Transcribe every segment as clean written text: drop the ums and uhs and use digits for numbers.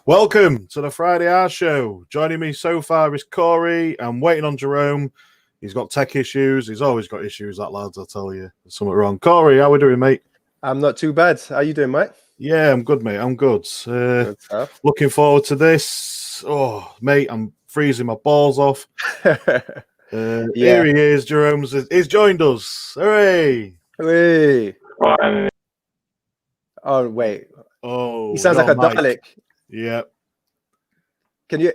Welcome to the Friday Arse Show. Joining me so far is Corey. I'm waiting on Jerome. He's got tech issues. He's always got issues, that lads, I tell you. There's something wrong. Corey, how we doing, mate? I'm not too bad. How you doing, mate? Yeah, I'm good, mate. I'm good. Good stuff. Looking forward to this. Oh, mate, I'm freezing my balls off. Here he is. He's joined us. Hooray! Hooray! Oh, wait. Oh, he sounds like a Dalek. Yeah. Can you,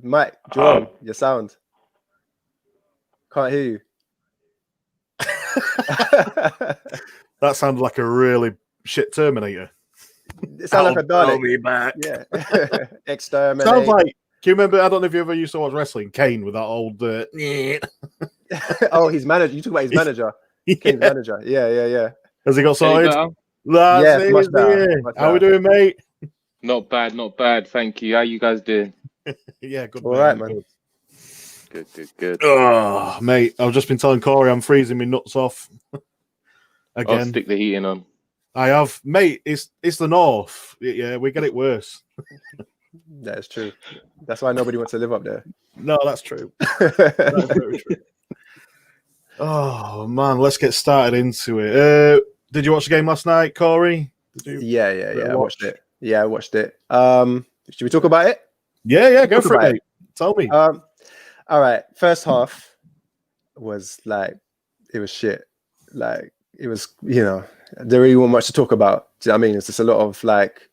Mike, Jerome, your sound? Can't hear you. That sounded like a really shit Terminator. It sounds like a Dalek. Me back. Yeah. Exterminate. Sounds like, do you remember, I don't know if you ever used to watch wrestling, Kane with that old... Oh, his manager. You talk about his manager. Yeah. Kane's manager. Yeah. Has he got sorted? Yes, much better. How we doing, mate? Not bad. Thank you. How you guys doing? Yeah, good. All right, man. Good. Oh, mate, I've just been telling Corey I'm freezing my nuts off. Again. I'll stick the heating on. I have. Mate, it's the north. Yeah, we get it worse. That is true. That's why nobody wants to live up there. No, that's true. That's very true. Oh, man, let's get started into it. Did you watch the game last night, Corey? Did you? Yeah. I watched it. Yeah, I watched it. Should we talk about it? Yeah, go for it, mate. Tell me. All right. First half was like, it was shit. Like, it was, there really wasn't much to talk about. Do you know what I mean? It's just a lot of like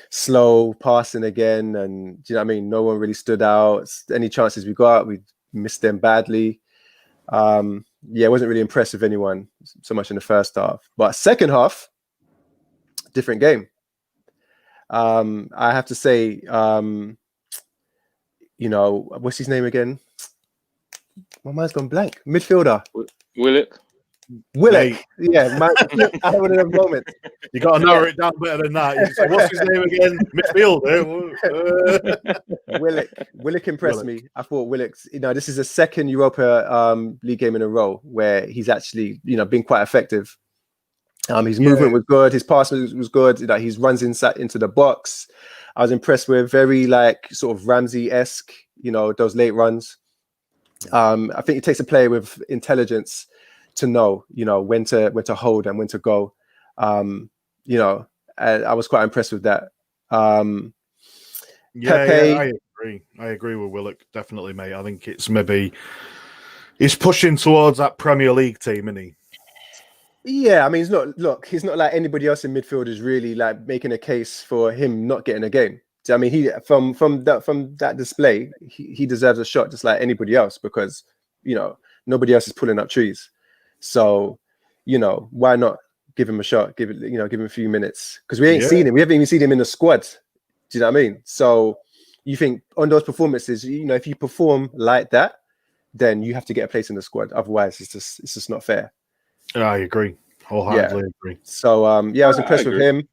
slow passing again. And do you know what I mean? No one really stood out. Any chances we got, we missed them badly. I wasn't really impressed with anyone so much in the first half. But second half, different game. I have to say, what's his name again? My mind's gone blank. Midfielder. Willock. Yeah, man. I had one of them moments. You got to narrow it down better than that. You say, what's his name again? Midfielder. Willock impressed me. I thought Willock's, this is the second Europa League game in a row where he's actually, been quite effective. His movement was good. His pass was good. He runs inside into the box. I was impressed with very like sort of Ramsey-esque, those late runs. I think it takes a player with intelligence to know, when to hold and when to go. I was quite impressed with that. Pepe, I agree with Willock, definitely, mate. I think it's maybe he's pushing towards that Premier League team, isn't he? Yeah, I mean, he's not like anybody else in midfield is really like making a case for him not getting a game. I mean, he from that display, he deserves a shot just like anybody else because nobody else is pulling up trees. So, why not give him a shot? Give him a few minutes because we ain't seen him. We haven't even seen him in the squad. Do you know what I mean? So, you think on those performances, if you perform like that, then you have to get a place in the squad. Otherwise, it's just not fair. I agree. Wholeheartedly agree. So, I was impressed with him.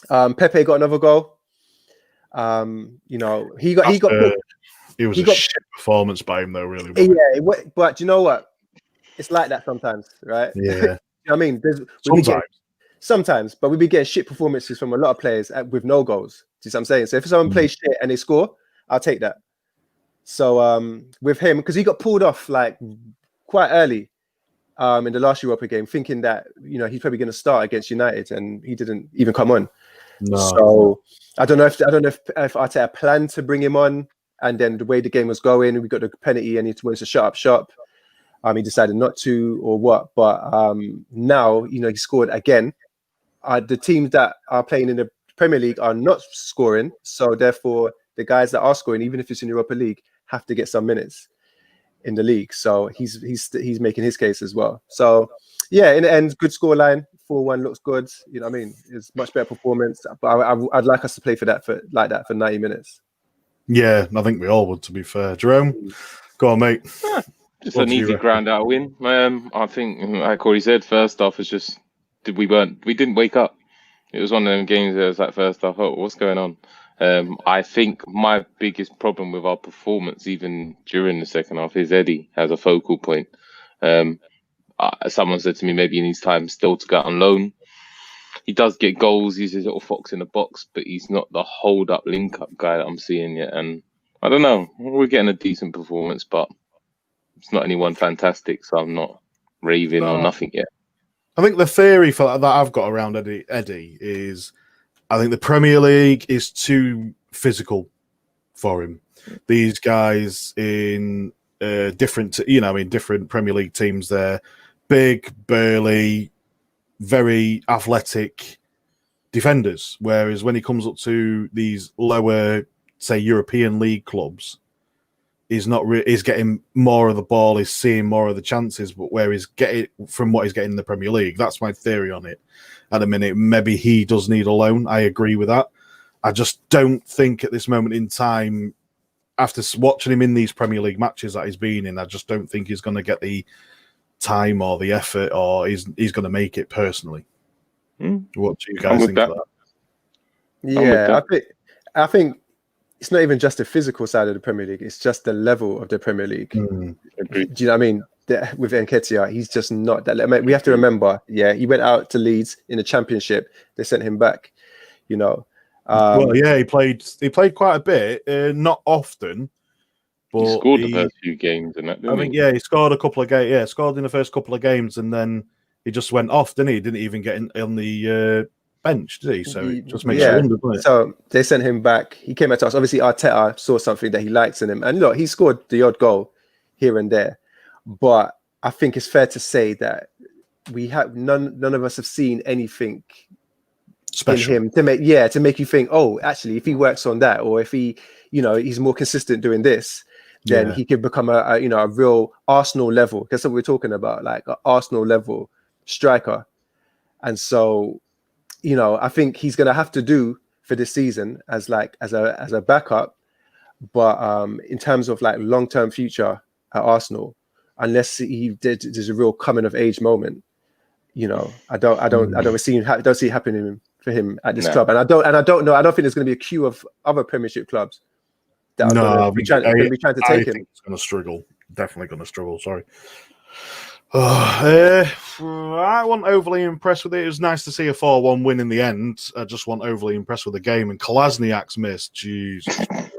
Pepe got another goal. He got. It was a shit performance by him, though. Really. But do you know what? It's like that sometimes, right? Yeah. I mean, sometimes, but we've been getting shit performances from a lot of players with no goals. Do you see what I'm saying? So if someone plays shit and they score, I'll take that. So with him, because he got pulled off like quite early in the last Europa game, thinking that he's probably going to start against United, and he didn't even come on. No. So I don't know if Arteta planned to bring him on, and then the way the game was going, we got the penalty, and he wanted to shut up shop. He decided not to, or what? But now he scored again. The teams that are playing in the Premier League are not scoring, so therefore the guys that are scoring, even if it's in Europa League, have to get some minutes in the league. So he's making his case as well. So yeah, in the end, good scoreline. 4-1 looks good. You know what I mean? It's much better performance. But I'd like us to play for that for 90 minutes. Yeah, I think we all would. To be fair, Jerome, go on, mate. Just an easy ground out win. I think, like Corey said, first half was just we didn't wake up. It was one of them games that was like first half. Oh, what's going on? I think my biggest problem with our performance, even during the second half, is Eddie as a focal point. Someone said to me maybe he needs time still to go on loan. he does get goals. He's his little fox in the box, but he's not the hold up, link up guy that I'm seeing yet. And I don't know. We're getting a decent performance, but it's not anyone fantastic, so I'm not raving or nothing yet. I think the theory that I've got around Eddie is, I think the Premier League is too physical for him. These guys in different Premier League teams, they're big, burly, very athletic defenders. Whereas when he comes up to these lower, say, European League clubs, he's getting more of the ball, he's seeing more of the chances, but where he's getting from what he's getting in the Premier League. That's my theory on it. At the minute, maybe he does need a loan. I agree with that. I just don't think at this moment in time, after watching him in these Premier League matches that he's been in, I just don't think he's going to get the time or the effort, or he's going to make it personally. What do you guys think of that? Yeah, I think it's not even just the physical side of the Premier League; it's just the level of the Premier League. Do you know what I mean? With Nketiah, he's just not that. I mean, we have to remember, he went out to Leeds in the Championship. They sent him back. He played quite a bit, not often. But he scored the first few games, he scored a couple of games. Yeah, scored in the first couple of games, and then he just went off, didn't he? He didn't even get on the bench, did he? So it just makes you wonder, doesn't it? So they sent him back. He came back to us. Obviously, Arteta saw something that he likes in him, and look, he scored the odd goal here and there. But I think it's fair to say that we have none of us have seen anything special in him to make you think, oh, actually, if he works on that, or if he, he's more consistent doing this, then he could become a real Arsenal level. That's what we're talking about, like an Arsenal level striker. And so, I think he's going to have to do for this season as a backup. But in terms of like long-term future at Arsenal, unless there's a real coming of age moment, I don't see it happening for him at this club. And I don't know. I don't think there's going to be a queue of other Premiership clubs that are going to be trying to take him. It's going to struggle. Definitely going to struggle. Sorry. I wasn't overly impressed with it. It was nice to see a 4-1 win in the end. I just wasn't overly impressed with the game. And Kolasniak's miss, jeez.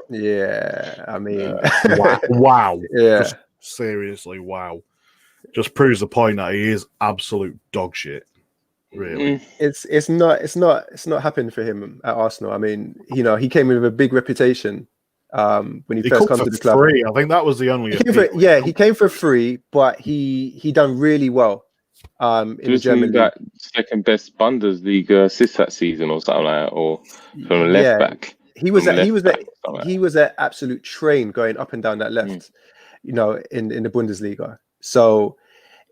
Yeah, I mean, wow. Yeah, just seriously, wow. Just proves the point that he is absolute dog shit. Really, it's not happened for him at Arsenal. I mean, he came with a big reputation when he first came to the club. Free. I think that was the only. He came for free, but he done really well. In the German league, second best Bundesliga assist that season, or something like that, or from a left back. He was an absolute train going up and down that left, in the Bundesliga. So,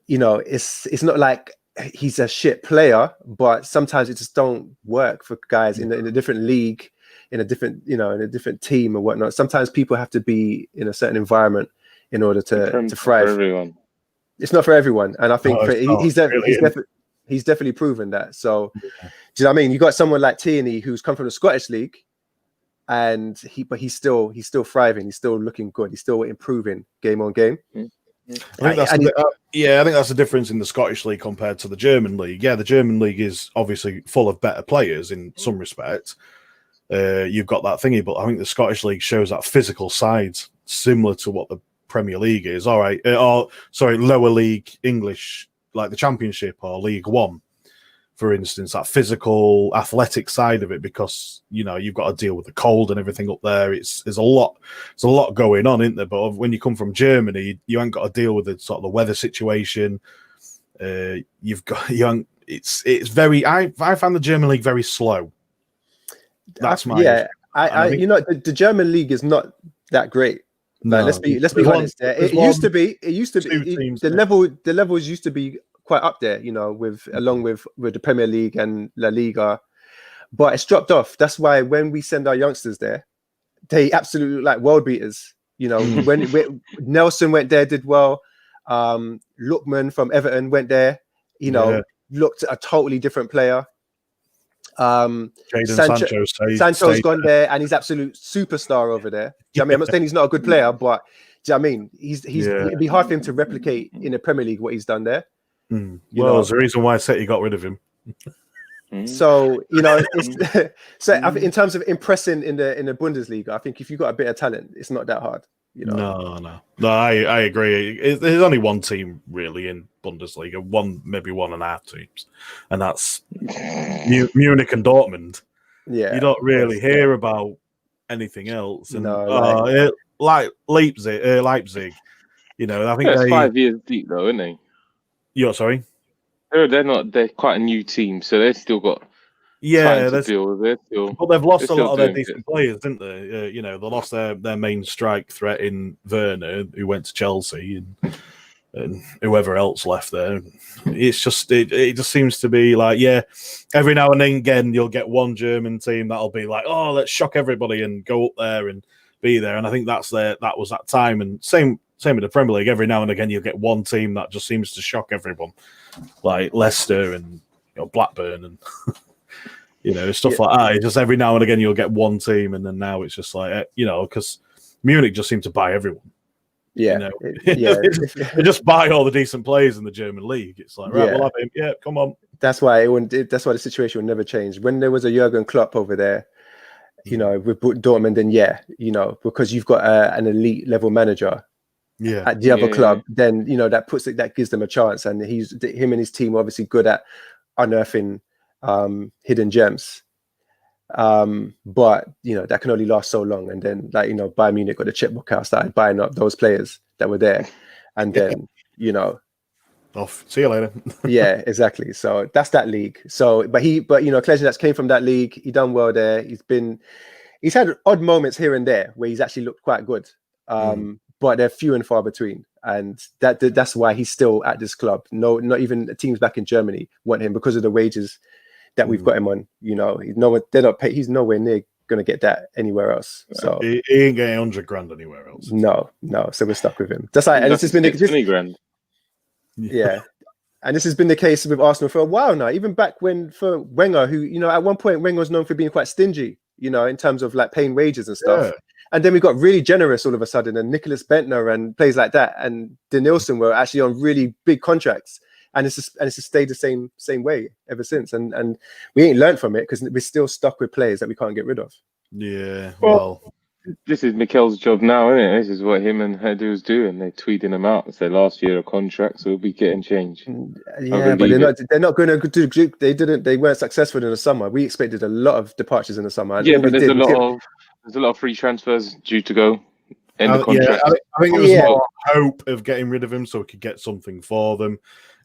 it's not like he's a shit player, but sometimes it just don't work for guys in a different league, in a different team or whatnot. Sometimes people have to be in a certain environment in order to thrive. For everyone. It's not for everyone, and I think he's definitely proven that. So, do you know what I mean? You got someone like Tierney who's come from the Scottish league, and he's still thriving. He's still looking good. He's still improving game on game. I think that's the difference in the Scottish league compared to the German league. Yeah, the German league is obviously full of better players in some respects. You've got that thingy, but I think the Scottish league shows that physical side similar to what the Premier League is. All right, lower league English, like the Championship or League One, for instance, that physical, athletic side of it, because you've got to deal with the cold and everything up there. There's a lot going on, isn't there? But when you come from Germany, you ain't got to deal with the sort of the weather situation. It's very. I find the German league very slow. That's my the German league is not that great. No, let's be honest. It used to be. The levels used to be quite up there, along with the Premier League and La Liga, but it's dropped off. That's why when we send our youngsters there, they absolutely look like world beaters. When Nelson went there, did well. Lookman from Everton went there. Looked a totally different player. Sancho's gone there, and he's absolute superstar over there. Do you know what I mean? I'm not saying he's not a good player, but do you know what I mean? It'd be hard for him to replicate in the Premier League what he's done there. Well, there's a reason why City got rid of him. So it's so I think in terms of impressing in the Bundesliga, I think if you've got a bit of talent, it's not that hard. No, I agree. There's only one team really in Bundesliga, maybe 1.5 teams, and that's Munich and Dortmund. Yeah, you don't really hear about anything else. And like Leipzig. I think that's 5 years deep, though, isn't they? You're sorry. They're quite a new team, so they've still got time to deal with it. But they've lost a lot of their decent players, didn't they? They lost their main strike threat in Werner, who went to Chelsea, and whoever else left there. It's just it just seems to be like, every now and then again you'll get one German team that'll be like, oh, let's shock everybody and go up there and be there. And I think that was that time. And same in the Premier League. Every now and again you'll get one team that just seems to shock everyone, like Leicester and Blackburn and stuff like that. It's just every now and again you'll get one team, and then now it's just like because Munich just seem to buy everyone. They just buy all the decent players in the German league. It's like, right, we'll have him. Yeah, come on. That's why that's why the situation will never change. When there was a Jurgen Klopp over there, with Dortmund, then because you've got an elite level manager at the other club, then that gives them a chance. And him and his team are obviously good at unearthing hidden gems. But that can only last so long, and then Bayern Munich got the checkbook out, started buying up those players that were there, and then off. See you later. Yeah, exactly. So that's that league. So, but Kleženac came from that league. He done well there. He's had odd moments here and there where he's actually looked quite good, but they're few and far between, and that's why he's still at this club. No, not even teams back in Germany want him because of the wages that we've got him on. They're not paid. He's nowhere near going to get that anywhere else. So he ain't getting 100 grand anywhere else. No. So we're stuck with him. That's like, and this has been 20 grand. Yeah. And this has been the case with Arsenal for a while now. Even back when for Wenger, who at one point Wenger was known for being quite stingy, in terms of like paying wages and stuff. Yeah. And then we got really generous all of a sudden, and Nicholas Bentner and players like that, and Denilson were actually on really big contracts. And it's just stayed the same way ever since, and we ain't learned from it because we're still stuck with players that we can't get rid of. Yeah, well, this is Mikel's job now, isn't it? This is what him and Hedu's doing. They're tweeting him out. It's their last year of contract, so we'll be getting changed. Yeah, but they're not going to do. They weren't successful in the summer. We expected a lot of departures in the summer. Yeah, but there's a lot of free transfers due to go. End the contract. Yeah, I think it was more hope of getting rid of him so we could get something for them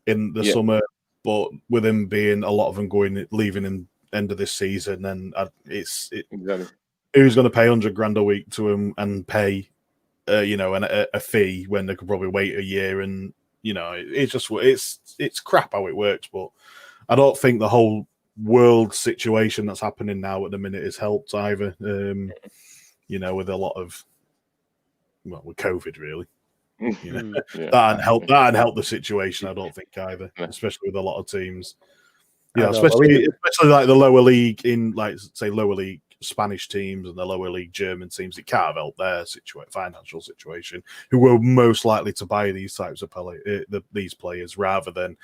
in the summer, but with him being a lot of them leaving in end of this season, then exactly. Who's going to pay 100 grand a week to him and pay a fee when they could probably wait a year? And it's crap how it works. But I don't think the whole world situation that's happening now at the minute has helped either. With a lot of with COVID really. That hadn't helped the situation, I don't think either, especially with a lot of teams. Especially like the lower league lower league Spanish teams and the lower league German teams. It can't have helped their financial situation, who were most likely to buy these types of these players rather than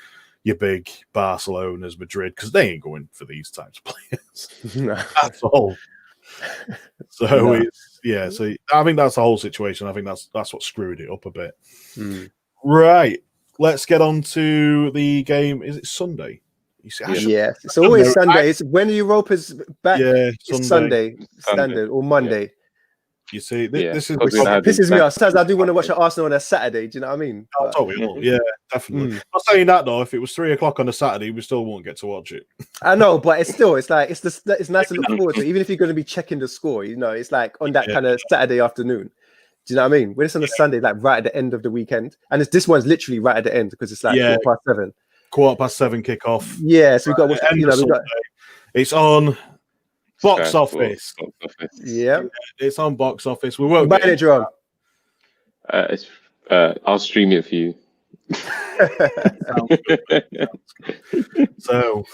your big Barcelona's, Madrid, because they ain't going for these types of players at all. So so I think that's the whole situation. I think that's what screwed it up a bit. Right, let's get on to the game. Is it Sunday? It's always Sunday. It's when Europa's back. Yeah, it's Sunday, standard, or Monday. You see, this pisses me off. Sometimes I do want to watch Arsenal on a Saturday. Do you know what I mean? I totally will. Yeah, definitely. Not saying that though. If it was 3:00 on a Saturday, we still won't get to watch it. I know, but it's nice to look forward to. Even if you're going to be checking the score, it's like on that kind of Saturday afternoon. Do you know what I mean? When it's on a Sunday, like right at the end of the weekend, and this one's literally right at the end because it's like 7:15. 7:15 kickoff. Yeah, so we've got it's on Box Office. Yeah, it's on Box Office. We won't buy it, Jerome. I'll stream it for you. So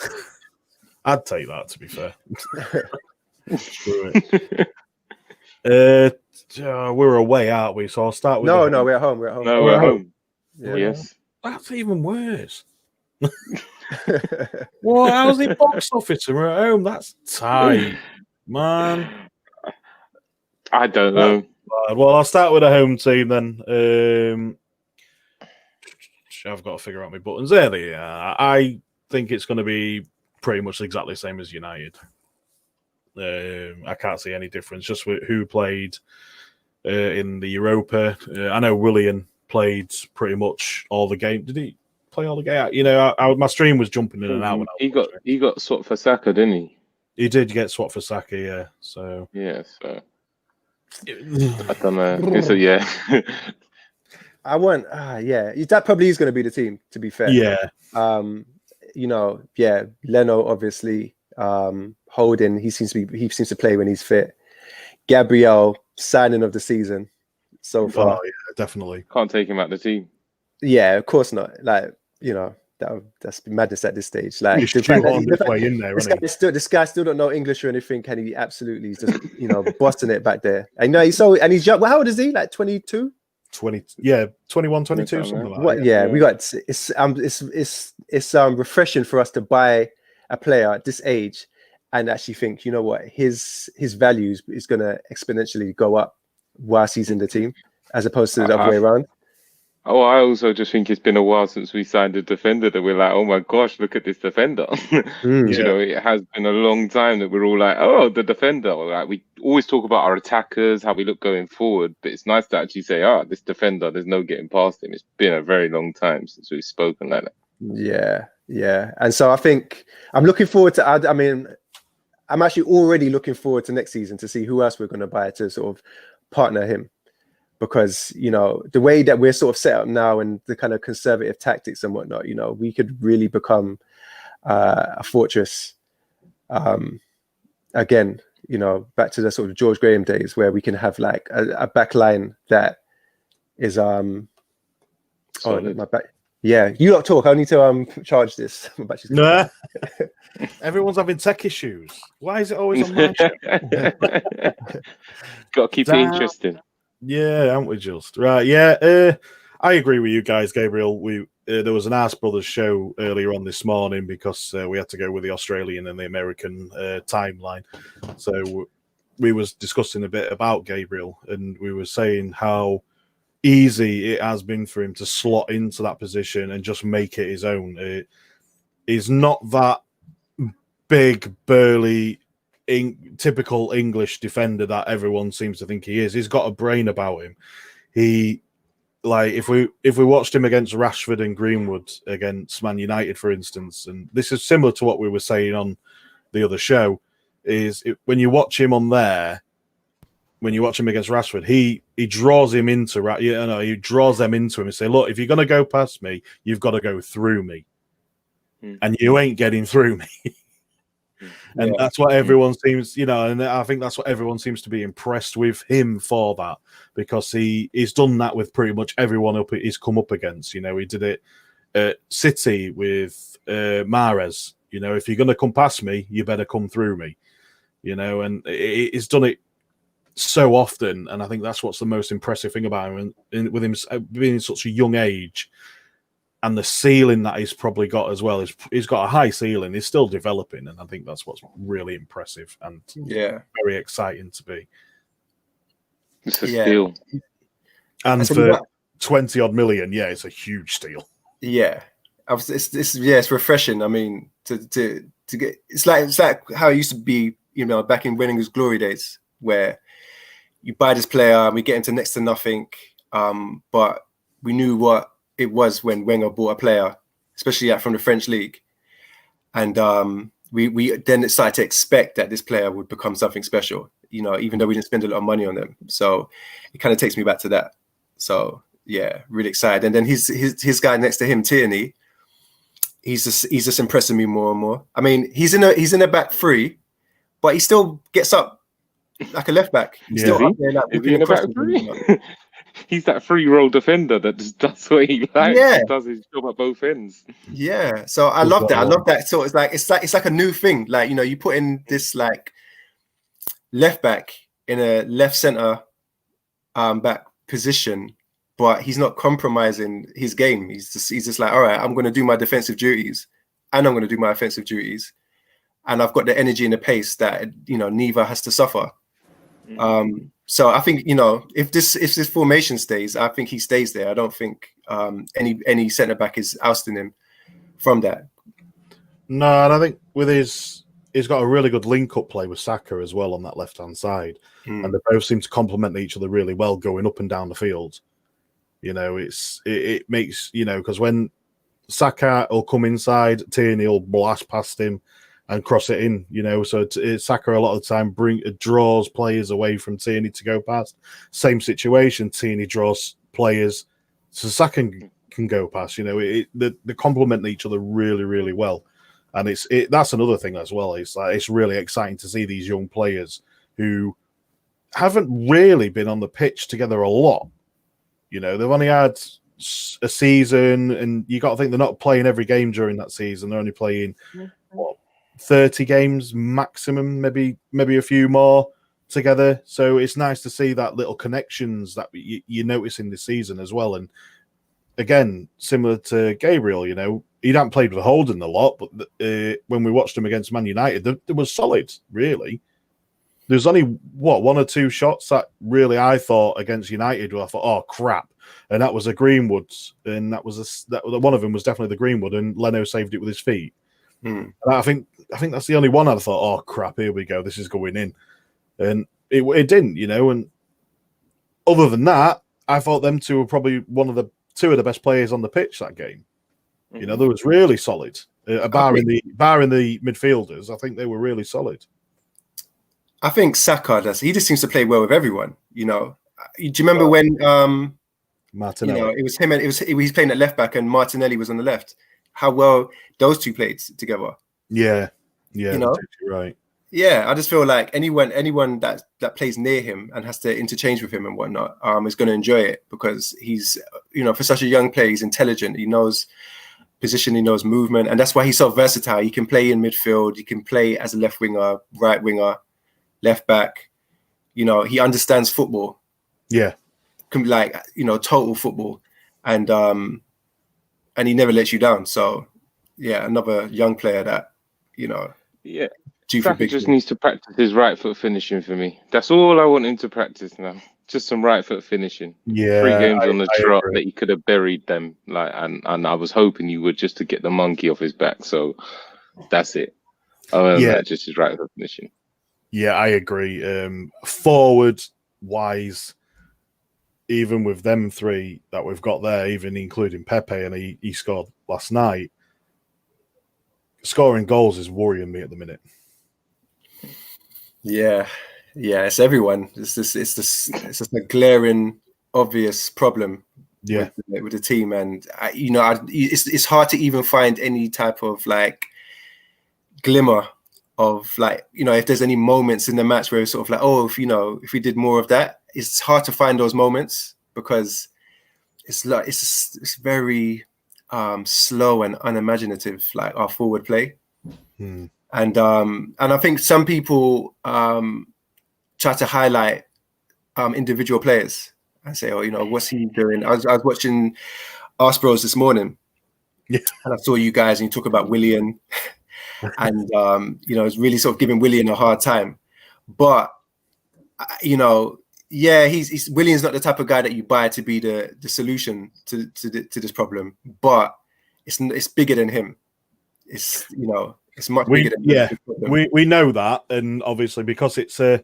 I'd take that, to be fair. Screw it. We're away, aren't we? So I'll start with No, we're at home. No, we're at home. Yeah. Yes. That's even worse. Well, how's it box office and we're at home? That's tight, man. I don't know. Well, I'll start with a home team then. I've got to figure out my buttons. There they are. I think it's going to be pretty much exactly the same as United. I can't see any difference. Just with who played in the Europa. I know Willian played pretty much all the game. Did he play all the game? You know, my stream was jumping in and out. When he got swapped for Saka, didn't he? He did get swapped for Saka, yeah. So I don't know. So yeah. I want, that probably is going to be the team. To be fair, yeah. Leno obviously, Holding. He seems to play when he's fit. Gabriel, signing of the season so far. Oh, yeah, definitely. Can't take him out the team. Yeah, of course not. Like, that's madness at this stage. Like, this guy still don't know English or anything, and he absolutely is just busting it back there. I know he's young. Well, how old is he? Like 22? 21, 22, something like that. Yeah, we got it's refreshing for us to buy a player at this age and actually think, you know what, his values is going to exponentially go up whilst he's in the team, as opposed to the other way around. Oh, I also just think it's been a while since we signed a defender that we're like, oh my gosh, look at this defender. You know, it has been a long time that we're all like, oh, the defender. Like, we always talk about our attackers, how we look going forward, but it's nice to actually say, this defender, there's no getting past him. It's been a very long time since we've spoken like that. Yeah. And so I think I'm looking forward to, I'm actually already looking forward to next season to see who else we're going to buy to sort of partner him. Because, the way that we're sort of set up now and the kind of conservative tactics and whatnot, we could really become a fortress again, back to the sort of George Graham days where we can have like a back line that is my back. Yeah, you lot talk. I need to charge this. Nah. Everyone's having tech issues. Why is it always on my show? Got to keep it interesting. Yeah, aren't we just? Right, yeah. I agree with you guys, Gabriel. There was an Arse Brothers show earlier on this morning because we had to go with the Australian and the American timeline. So we was discussing a bit about Gabriel, and we were saying how easy it has been for him to slot into that position and just make it his own. He's not that big, burly, typical English defender that everyone seems to think he is. He's got a brain about him. If we watched him against Rashford and Greenwood against Man United, for instance, and this is similar to what we were saying on the other show, when you watch him on there, when you watch him against Rashford, he draws him into he draws them into him and say, look, if you're gonna go past me, you've got to go through me, and you ain't getting through me. And that's what everyone seems, and I think that's what everyone seems to be impressed with him for, that, because he's done that with pretty much everyone he's come up against. He did it at City with Mahrez. If you're going to come past me, you better come through me. And he's done it so often, and I think that's what's the most impressive thing about him, and with him being in such a young age. And the ceiling that he's probably got as well, he's got a high ceiling. He's still developing, and I think that's what's really impressive and very exciting to be. It's a steal. And for 20 odd million, it's a huge steal. Yeah, it's refreshing. I mean, to get it's like how it used to be, back in Wenninger's glory days, where you buy this player and we get into next to nothing, but we knew what it was when Wenger bought a player, especially from the French league, and we then started to expect that this player would become something special, even though we didn't spend a lot of money on them. So it kind of takes me back to that. So yeah, really excited. And then his guy next to him, Tierney, he's just impressing me more and more. I mean, he's in a back three, but he still gets up like a left back. He's still up there, like, in a back three. He's that free-roll defender that just does what he likes. Yeah. He does his job at both ends. Yeah. So I love that. I love that. So it's like a new thing. Like, you put in this like left back in a left center back position, but he's not compromising his game. He's just like, all right, I'm going to do my defensive duties and I'm going to do my offensive duties, and I've got the energy and the pace that neither has to suffer. So I think if this formation stays, I think he stays there. I don't think any centre back is ousting him from that. No, and I think with he's got a really good link-up play with Saka as well on that left-hand side, and they both seem to complement each other really well going up and down the field. It makes because when Saka will come inside, Tierney will blast past him and cross it in. So Saka a lot of the time draws players away from Tierney to go past. Same situation, Tierney draws players so Saka can go past. They complement each other really, really well. And that's another thing as well. It's really exciting to see these young players who haven't really been on the pitch together a lot. They've only had a season, and you got to think they're not playing every game during that season. They're only playing 30 games maximum, maybe a few more together. So it's nice to see that little connections that you notice in this season as well. And again, similar to Gabriel, he hadn't played with Holden a lot, but when we watched him against Man United, they was solid, really. There's only, one or two shots that really I thought against United where I thought, oh, crap. And that was a Greenwood's, and that one of them was definitely the Greenwood, and Leno saved it with his feet. And I think that's the only one I thought, oh, crap, here we go, this is going in. And it didn't, and other than that, I thought them two were probably two of the best players on the pitch that game. They was really solid. Barring the midfielders, I think they were really solid. I think Saka he just seems to play well with everyone. Do you remember when Martinelli? It was him and he's playing at left back and Martinelli was on the left. How well those two played together. Yeah, you're right. Yeah, I just feel like anyone that plays near him and has to interchange with him and whatnot is going to enjoy it, because he's for such a young player, he's intelligent. He knows position, he knows movement, and that's why he's so versatile. He can play in midfield, he can play as a left winger, right winger, left back. He understands football. Yeah, total football, and he never lets you down. So yeah, another young player that yeah. Saka just needs to practice his right foot finishing for me. That's all I want him to practice now. Just some right foot finishing. Yeah, 3 games on the trot that he could have buried them. And I was hoping you would, just to get the monkey off his back. So that's it. Just his right foot finishing. Yeah, I agree. Forward wise, even with them 3 that we've got there, even including Pepe, and he scored last night, scoring goals is worrying me at the minute. Yeah, it's everyone. It's just a glaring, obvious problem. Yeah, with the team, and it's hard to even find any type of glimmer of if there's any moments in the match where it's sort of if we did more of that. It's hard to find those moments because it's very slow and unimaginative, our forward play. And I think some people try to highlight individual players and say, what's he doing? I was watching Arse Bros this morning, and I saw you guys and you talk about Willian, and it's really sort of giving Willian a hard time. But he's Willian's not the type of guy that you buy to be the solution to this problem. But it's bigger than him. It's it's much bigger than him. We know that, and obviously because it is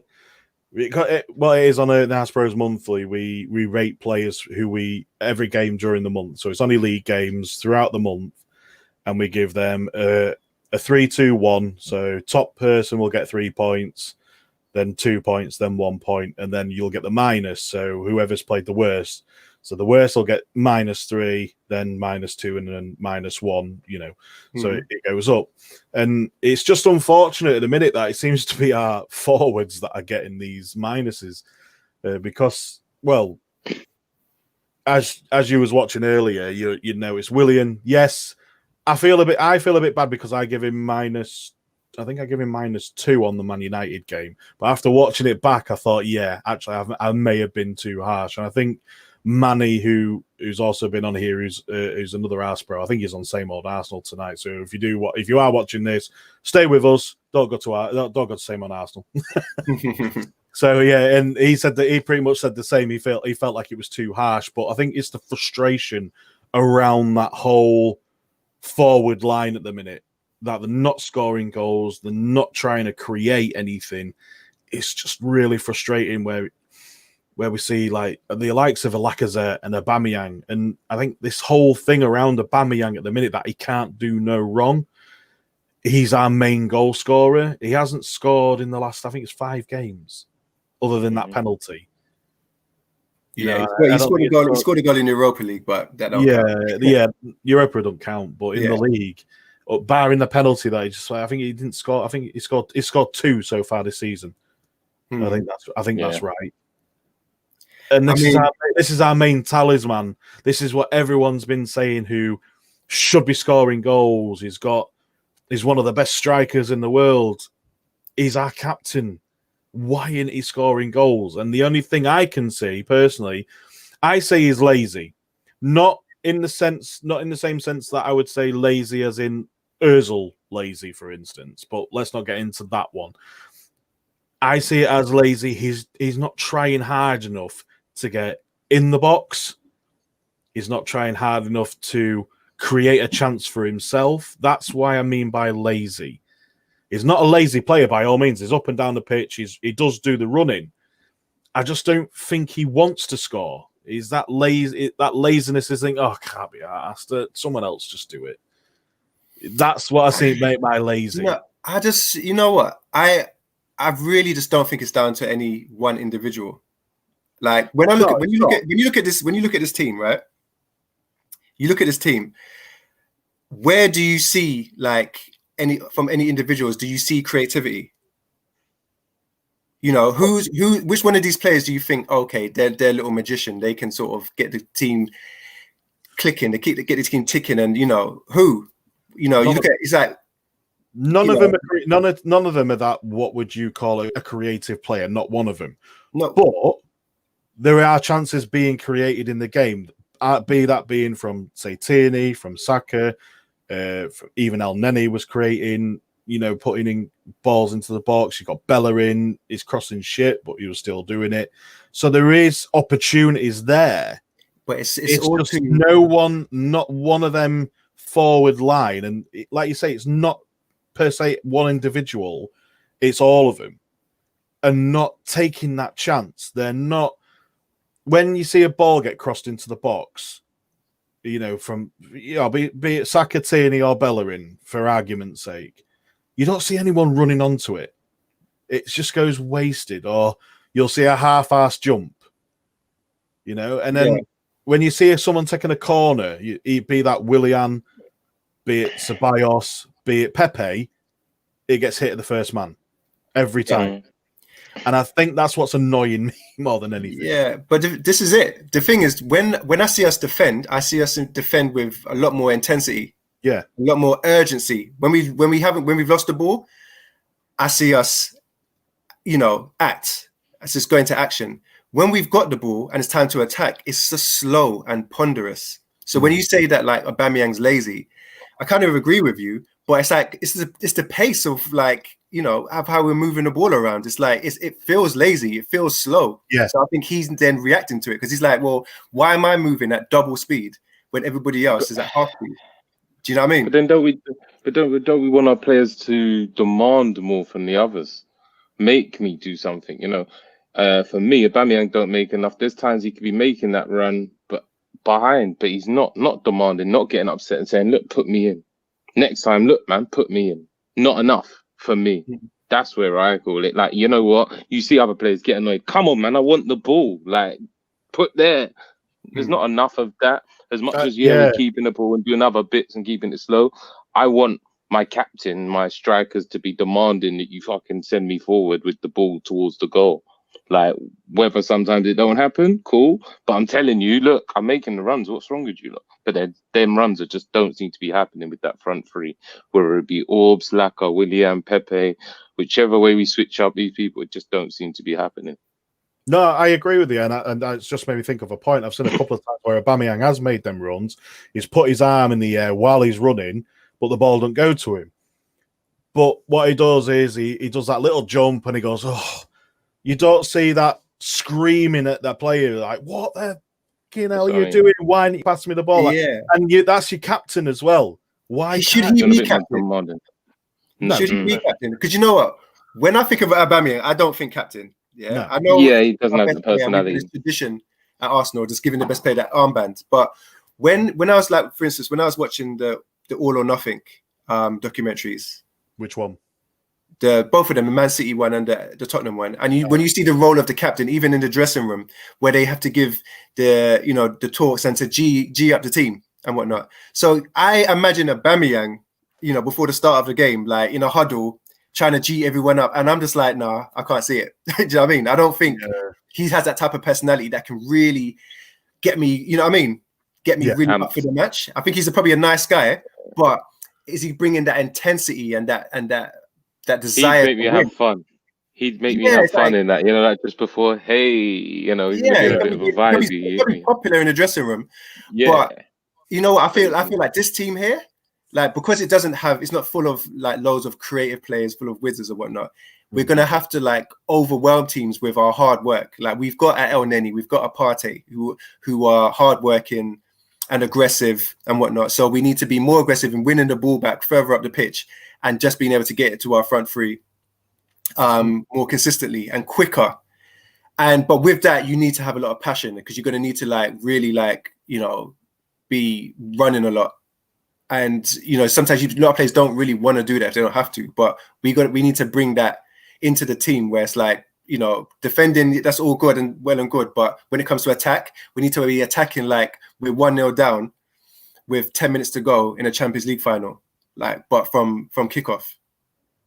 on a Arse Bros monthly. We rate players every game during the month, so it's only league games throughout the month, and we give them a 3-2-1. So top person will get 3 points, then 2 points, then 1 point, and then you'll get the minus. So whoever's played the worst. So the worst will get -3, then -2, and then -1, So it goes up. And it's just unfortunate at the minute that it seems to be our forwards that are getting these minuses. Because, well, as you was watching earlier, you know it's Willian. Yes, I feel a bit bad because I give him I think I give him -2 on the Man United game. But after watching it back, I thought, yeah, actually, I may have been too harsh. And I think Manny, who's also been on here, who's another Arse pro. I think he's on Same Old Arsenal tonight. So if you are watching this, stay with us. Don't go to Same Old Arsenal. So yeah, and he said that he pretty much said the same. He felt like it was too harsh, but I think it's the frustration around that whole forward line at the minute, that they're not scoring goals, they're not trying to create anything. It's just really frustrating where we see like the likes of a Lacazette and Aubameyang, and I think this whole thing around Aubameyang at the minute, that he can't do no wrong. He's our main goal scorer. He hasn't scored in the last, I think it's 5 games, other than that penalty. He scored a goal in Europa League, but that don't count. Yeah, Europa don't count, but in the league, barring the penalty that I think he didn't score. I think he scored 2 so far this season. I think that's right. And this is our main talisman. This is what everyone's been saying, who should be scoring goals. He's one of the best strikers in the world. He's our captain. Why isn't he scoring goals? And the only thing I can see personally, I say he's lazy. Not in the same sense that I would say lazy as in Ozil lazy, for instance. But let's not get into that one. I see it as lazy. He's not trying hard enough to get in the box. He's not trying hard enough to create a chance for himself. That's why I mean by lazy. He's not a lazy player by all means. He's up and down the pitch. He does do the running. I just don't think he wants to score. Is that lazy? That laziness is thinking, I can't be asked. Someone else just do it. That's what I see by lazy. No, you know what? I really just don't think it's down to any one individual. Like when you look at this team, right? You look at this team. Where do you see from any individuals? Do you see creativity? You know, which one of these players do you think? Okay, they're a little magician. They can sort of get the team clicking. They get the team ticking, and you know who? You know, you look at it's like. None of them are that. What would you call a creative player? Not one of them. No, but there are chances being created in the game. Be that being from say Tierney, from Saka, even El Neni was creating. You know, putting in balls into the box. You got Bellerin. He's crossing shit, but he was still doing it. So there is opportunities there. But it's just no one, not one of them forward line, and like you say, it's not per se one individual, it's all of them, and not taking that chance. They're not. When you see a ball get crossed into the box, you know, from be it Saka, Tierney, or Bellerin, for argument's sake, you don't see anyone running onto it. It just goes wasted, or you'll see a half-assed jump, you know, and then when you see someone taking a corner, be that Willian, be it Ceballos, be it Pepe, it gets hit at the first man every time. And I think that's what's annoying me more than anything. Yeah, but this is it. The thing is, when I see us defend, I see us defend with a lot more intensity. Yeah, a lot more urgency. When we've lost the ball, I see us, you know, act. It's just going to action. When we've got the ball and it's time to attack, it's just slow and ponderous. So when you say that like Aubameyang's lazy, I kind of agree with you. But it's like it's the pace of like, you know, of how we're moving the ball around. It's like it feels lazy. It feels slow. Yeah. So I think he's then reacting to it because he's like, well, why am I moving at double speed when everybody else is at half speed? Do you know what I mean? But then don't we want our players to demand more from the others? Make me do something, you know. For me, Aubameyang don't make enough. There's times he could be making that run, but behind, but he's not demanding, not getting upset and saying, "Look, put me in." Next time, look, man, put me in. Not enough for me. That's where I call it. Like, you know what? You see other players get annoyed. Come on, man, I want the ball. Like, put there. There's not enough of that. As much as we're keeping the ball and doing other bits and keeping it slow, I want my captain, my strikers to be demanding that you fucking send me forward with the ball towards the goal. Like, whether sometimes it don't happen, cool. But I'm telling you, look, I'm making the runs. What's wrong with you? Look? But then them runs that just don't seem to be happening with that front three. Whether it be Orbs, Laka, Willian, Pepe, whichever way we switch up these people, it just don't seem to be happening. No, I agree with you, and it's just made me think of a point. I've seen a couple of times where Aubameyang has made them runs. He's put his arm in the air while he's running, but the ball don't go to him. But what he does is he does that little jump and he goes, oh, you don't see that screaming at that player like, what the hell are you doing? Why didn't you pass me the ball? And that's your captain as well. Why should he be captain? No. Should he be captain? Because you know what? When I think of Aubameyang, I don't think captain. Yeah, No. I know. Yeah, he doesn't have the personality. This tradition at Arsenal, just giving the best player that armband. But when I was like, for instance, when I was watching the All or Nothing documentaries. Which one? Both of them, the Man City one and the Tottenham one. And when you see the role of the captain, even in the dressing room, where they have to give the talks and to G up the team and whatnot. So I imagine Aubameyang, before the start of the game, like in a huddle, trying to G everyone up, and I'm just like, nah, I can't see it. Do you know what I mean? I don't think he has that type of personality that can really get me. You know what I mean? Get me really up for the match. I think he's probably a nice guy, but is he bringing that intensity and that desire? He'd make me have fun. He'd make me have fun in that. Like just before, he's a bit of a vibe. He's probably popular in the dressing room. Yeah. But you know what? I feel like this team here. Like, because it's not full of like loads of creative players, full of wizards or whatnot. We're gonna have to like overwhelm teams with our hard work. Like we've got at El Neni, we've got a Partey who are hardworking and aggressive and whatnot. So we need to be more aggressive in winning the ball back further up the pitch and just being able to get it to our front three more consistently and quicker. But with that, you need to have a lot of passion because you're gonna need to like really like be running a lot. And sometimes a lot of players don't really want to do that if they don't have to. But we need to bring that into the team where it's like defending, that's all good and well and good. But when it comes to attack, we need to be attacking like we're 1-0 down with 10 minutes to go in a Champions League final, like but from kickoff.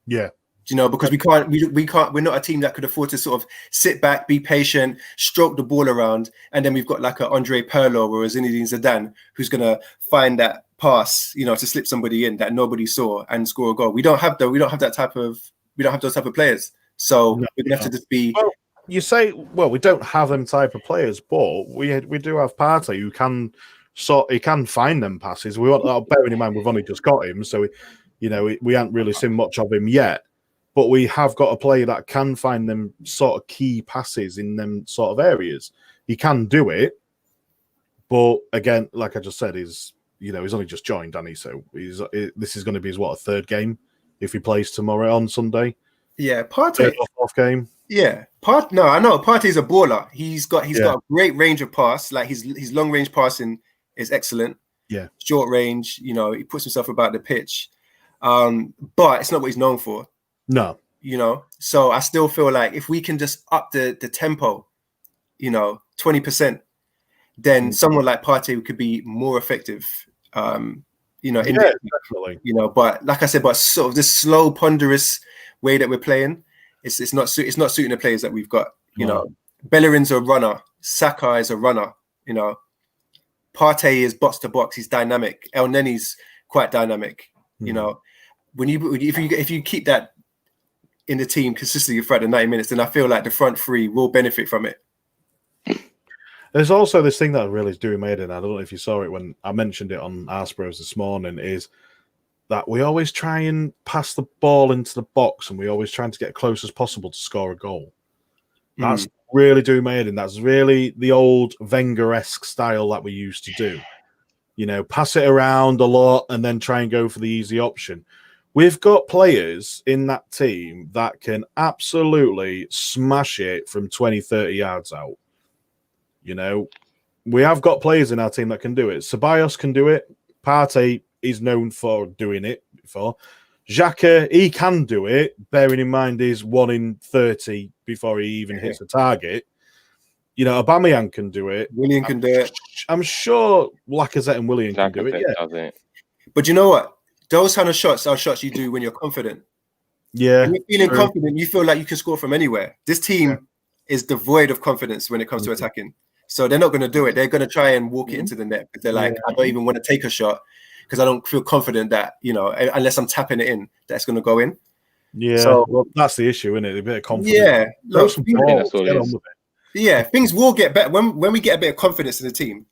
Yeah. Because we're not a team that could afford to sort of sit back, be patient, stroke the ball around, and then we've got like a Andre Pirlo or a Zinedine Zidane who's gonna find that pass, to slip somebody in that nobody saw and score a goal. We don't have those type of players. So we're gonna have to just be. Well, you say, we don't have them type of players, but we do have Partey who he can find them passes. Bearing in mind we've only just got him, so we haven't really seen much of him yet. But we have got a player that can find them sort of key passes in them sort of areas. He can do it, but again, like I just said, he's only just joined, and so this is going to be his third game if he plays tomorrow on Sunday. Yeah, Partey off game. Yeah, I know Partey's a baller. He's got a great range of pass. Like his long range passing is excellent. Yeah, short range. He puts himself about the pitch, but it's not what he's known for. No, so I still feel like if we can just up the tempo, 20%, then someone like Partey could be more effective. Definitely. But like I said, but sort of this slow, ponderous way that we're playing, it's not suiting the players that we've got. Bellerin's a runner, Saka is a runner. Partey is box to box. He's dynamic. El Neni's quite dynamic. If you keep that in the team consistently throughout the 90 minutes, then I feel like the front three will benefit from it. There's also this thing that really is doing me in. I don't know if you saw it when I mentioned it on Arse this morning, is that we always try and pass the ball into the box and we always trying to get close as possible to score a goal. That's really doing me in. That's really the old Wenger-esque style that we used to do. Pass it around a lot and then try and go for the easy option. We've got players in that team that can absolutely smash it from 20, 30 yards out. We have got players in our team that can do it. Ceballos can do it. Partey is known for doing it before. Xhaka, he can do it, bearing in mind he's 1 in 30 before he even hits the target. Aubameyang can do it. Willian can do it. I'm sure Lacazette and Willian can do it. Yeah. But you know what? Those kind of shots are shots you do when you're confident. Yeah. When you're feeling confident, you feel like you can score from anywhere. This team is devoid of confidence when it comes to attacking. So they're not going to do it. They're going to try and walk it into the net. But they're like, I don't even want to take a shot because I don't feel confident that, unless I'm tapping it in, that's going to go in. Yeah. So that's the issue, isn't it? A bit of confidence. Yeah. Throw some balls, get on with it. Yeah, things will get better when we get a bit of confidence in the team.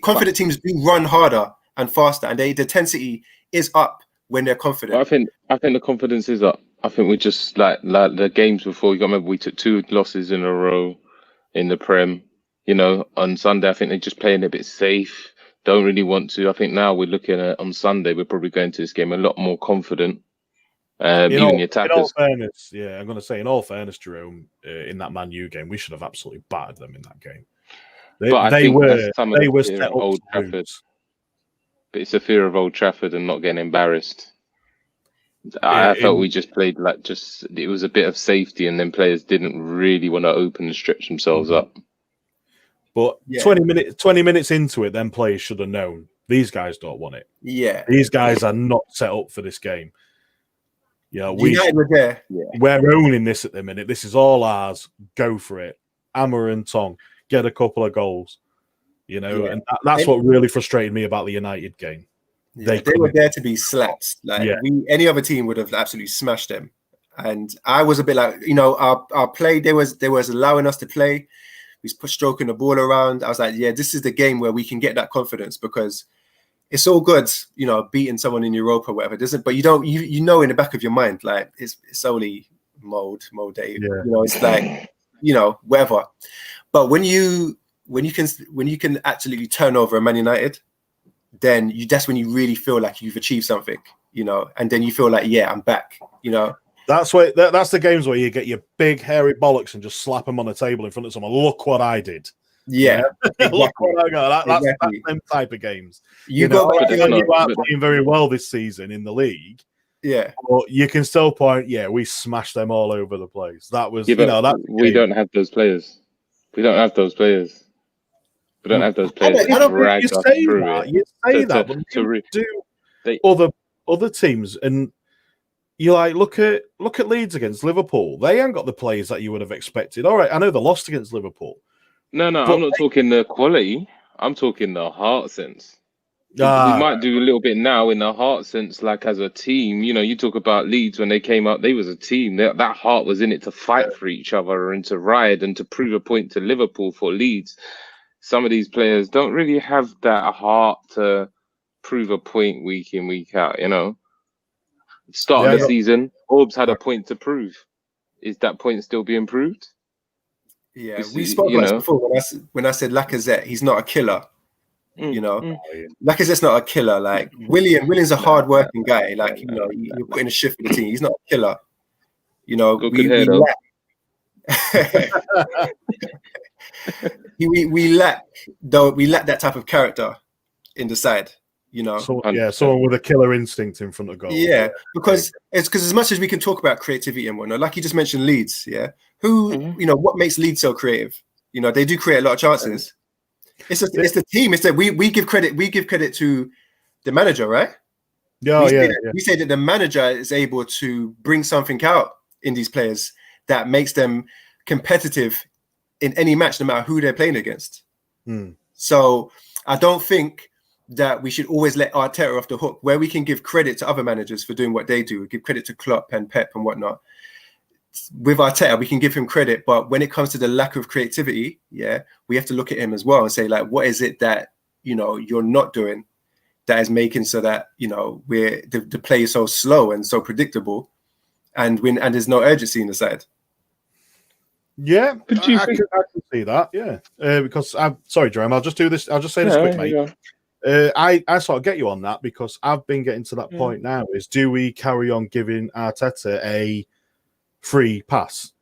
Confident teams do run harder and faster, and the intensity is up when they're confident. I think the confidence is up. I think we just like the games before. You got to remember we took 2 losses in a row in the Prem. You know, on Sunday I think they're just playing a bit safe. Don't really want to. I think now we're looking at on Sunday. We're probably going to this game a lot more confident. Even the attackers. In all fairness, yeah, I'm going to say, in all fairness, Jerome, in that Man U game, we should have absolutely battered them in that game. They were set up Old Trafford. But it's a fear of Old Trafford and not getting embarrassed. I felt we just played it was a bit of safety, and then players didn't really want to open and stretch themselves up. But 20 minutes into it, then players should have known these guys don't want it. Yeah, these guys are not set up for this game. Yeah, we're owning this at the minute. This is all ours. Go for it. Hammer and tong. Get a couple of goals. You know, and that's what really frustrated me about the United game. Yeah, they were there to be slapped. Like any other team would have absolutely smashed them. And I was a bit like, you know, our play, they was allowing us to play. We was stroking the ball around. I was like, yeah, this is the game where we can get that confidence, because it's all good, you know, beating someone in Europa or whatever. But you don't, you know, in the back of your mind, like it's only Molde. You know, it's like, you know, whatever. But when you can actually turn over a Man United, then that's when you really feel like you've achieved something, you know, and then you feel like, yeah, I'm back, you know. That's the games where you get your big hairy bollocks and just slap them on the table in front of someone. Look what I did. Yeah, exactly. Look what I got. That's them type of games. You are playing very well this season in the league. Yeah, but you can still point. Yeah, we smashed them all over the place. That was, we don't have those players. We don't have those players. We don't have those players. I don't think you say that. You say that, but you do other teams, and you like look at Leeds against Liverpool. They ain't got the players that you would have expected. All right, I know they lost against Liverpool. No, I'm not talking the quality. I'm talking the heart sense. We might do a little bit now in the heart sense, like as a team. You know, you talk about Leeds when they came up, they was a team. That heart was in it to fight for each other and to ride and to prove a point to Liverpool for Leeds. Some of these players don't really have that heart to prove a point week in, week out, you know. Start of the season, Orbs had a point to prove. Is that point still being proved? Yeah, we spoke about this before when I said Lacazette, he's not a killer. You know, Lacazette's not a killer. Like William's a hard-working guy. Like, you know, you're putting a shift for the team. He's not a killer. You know, we lack that type of character in the side. You know, someone with a killer instinct in front of goal. Yeah, because as much as we can talk about creativity and whatnot, like you just mentioned, Leeds. Yeah, you know, what makes Leeds so creative? You know, they do create a lot of chances. It's the team. It's that we give credit to the manager, right? We say that the manager is able to bring something out in these players that makes them competitive in any match, no matter who they're playing against. So I don't think that we should always let Arteta off the hook, where we can give credit to other managers for doing what they do, give credit to Klopp and Pep and whatnot. With Arteta, we can give him credit, but when it comes to the lack of creativity, we have to look at him as well and say, like, what is it that, you know, you're not doing that is making so that, you know, the play is so slow and so predictable, and there's no urgency in the side. Yeah, I can see that. Yeah, because I'm sorry, Jerome. I'll just do this. I'll just say this quick, mate. I sort of get you on that, because I've been getting to that point now. Is, do we carry on giving Arteta a free pass?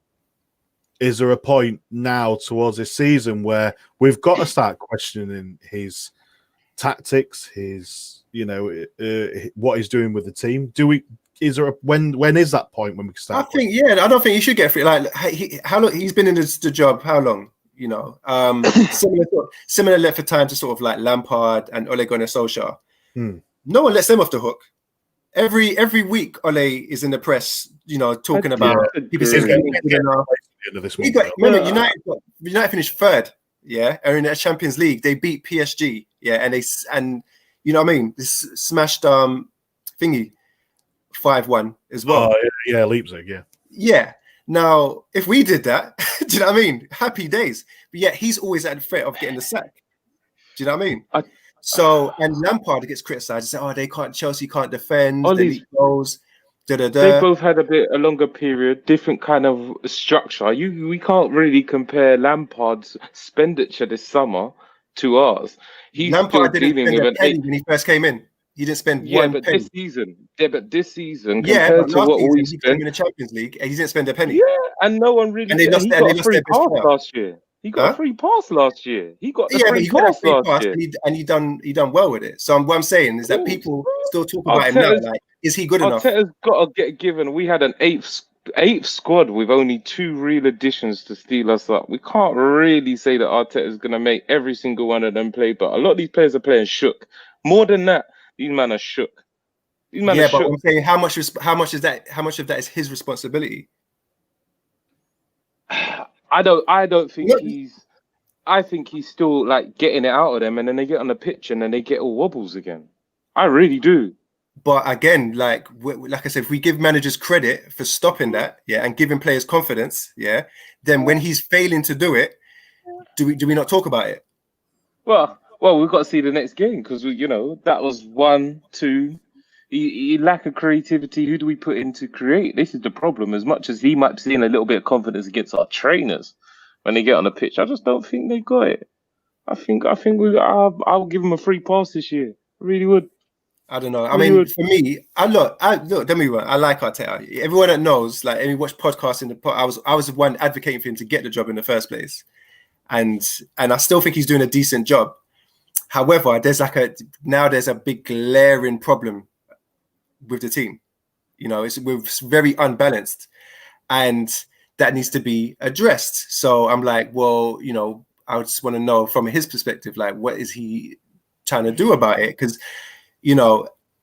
Is there a point now towards this season where we've got to start questioning his tactics, his, you know, what he's doing with the team? Is there when is that point when we can start? I don't think he should get free. Like, how long he's been in the job? How long? You know, similar length of time to sort of like Lampard and Ole Gunnar Solskjaer. No one lets them off the hook. Every week, Ole is in the press, you know, talking about people saying remember, United finished third, are in the Champions League. They beat PSG, and you know what I mean. This smashed thingy 5-1 as well. Oh, yeah, Leipzig, yeah. Now, if we did that, do you know what I mean? Happy days. But yet he's always at the threat of getting the sack. Do you know what I mean? So, and Lampard gets criticised. Say, oh, Chelsea can't defend. They leak goals. They both had a longer period, different kind of structure. We can't really compare Lampard's expenditure this summer to ours. He's Lampard still didn't dealing spend with a penny when he first came in. He didn't spend one penny. This season, yeah, compared but to what we he spent came in the Champions League, and he didn't spend a penny. Yeah, and no one really. And they lost, he got a free their best pass player. last year. He got a free pass last year. He got the free pass last year, and he done well with it. So what I'm saying is that people still talk about him now. Like, is he good enough? Arteta's got to get given. We had an eighth squad with only 2 real additions to steal us up. We can't really say that Arteta is going to make every single one of them play, but a lot of these players are playing shook. More than that, these men are shook. But I'm saying how much of that is his responsibility? I don't think I think he's still like getting it out of them, and then they get on the pitch and then they get all wobbles again. I really do. But again, like I said, if we give managers credit for stopping that, and giving players confidence, then when he's failing to do it, do we not talk about it? Well, we've got to see the next game because that was 1, 2. He lack of creativity. Who do we put in to create? This is the problem. As much as he might be seeing a little bit of confidence against our trainers when they get on the pitch, I just don't think they got it. I think I'll give him a free pass this year. I really would. I don't know. I mean, for me, I look. Don't get me wrong. I like Arteta. Everyone that knows, like, we watch podcasts I was the one advocating for him to get the job in the first place, and I still think he's doing a decent job. However, there's a big glaring problem with the team. It's very unbalanced, and that needs to be addressed. So I'm like, well, I just want to know from his perspective, like, what is he trying to do about it? Because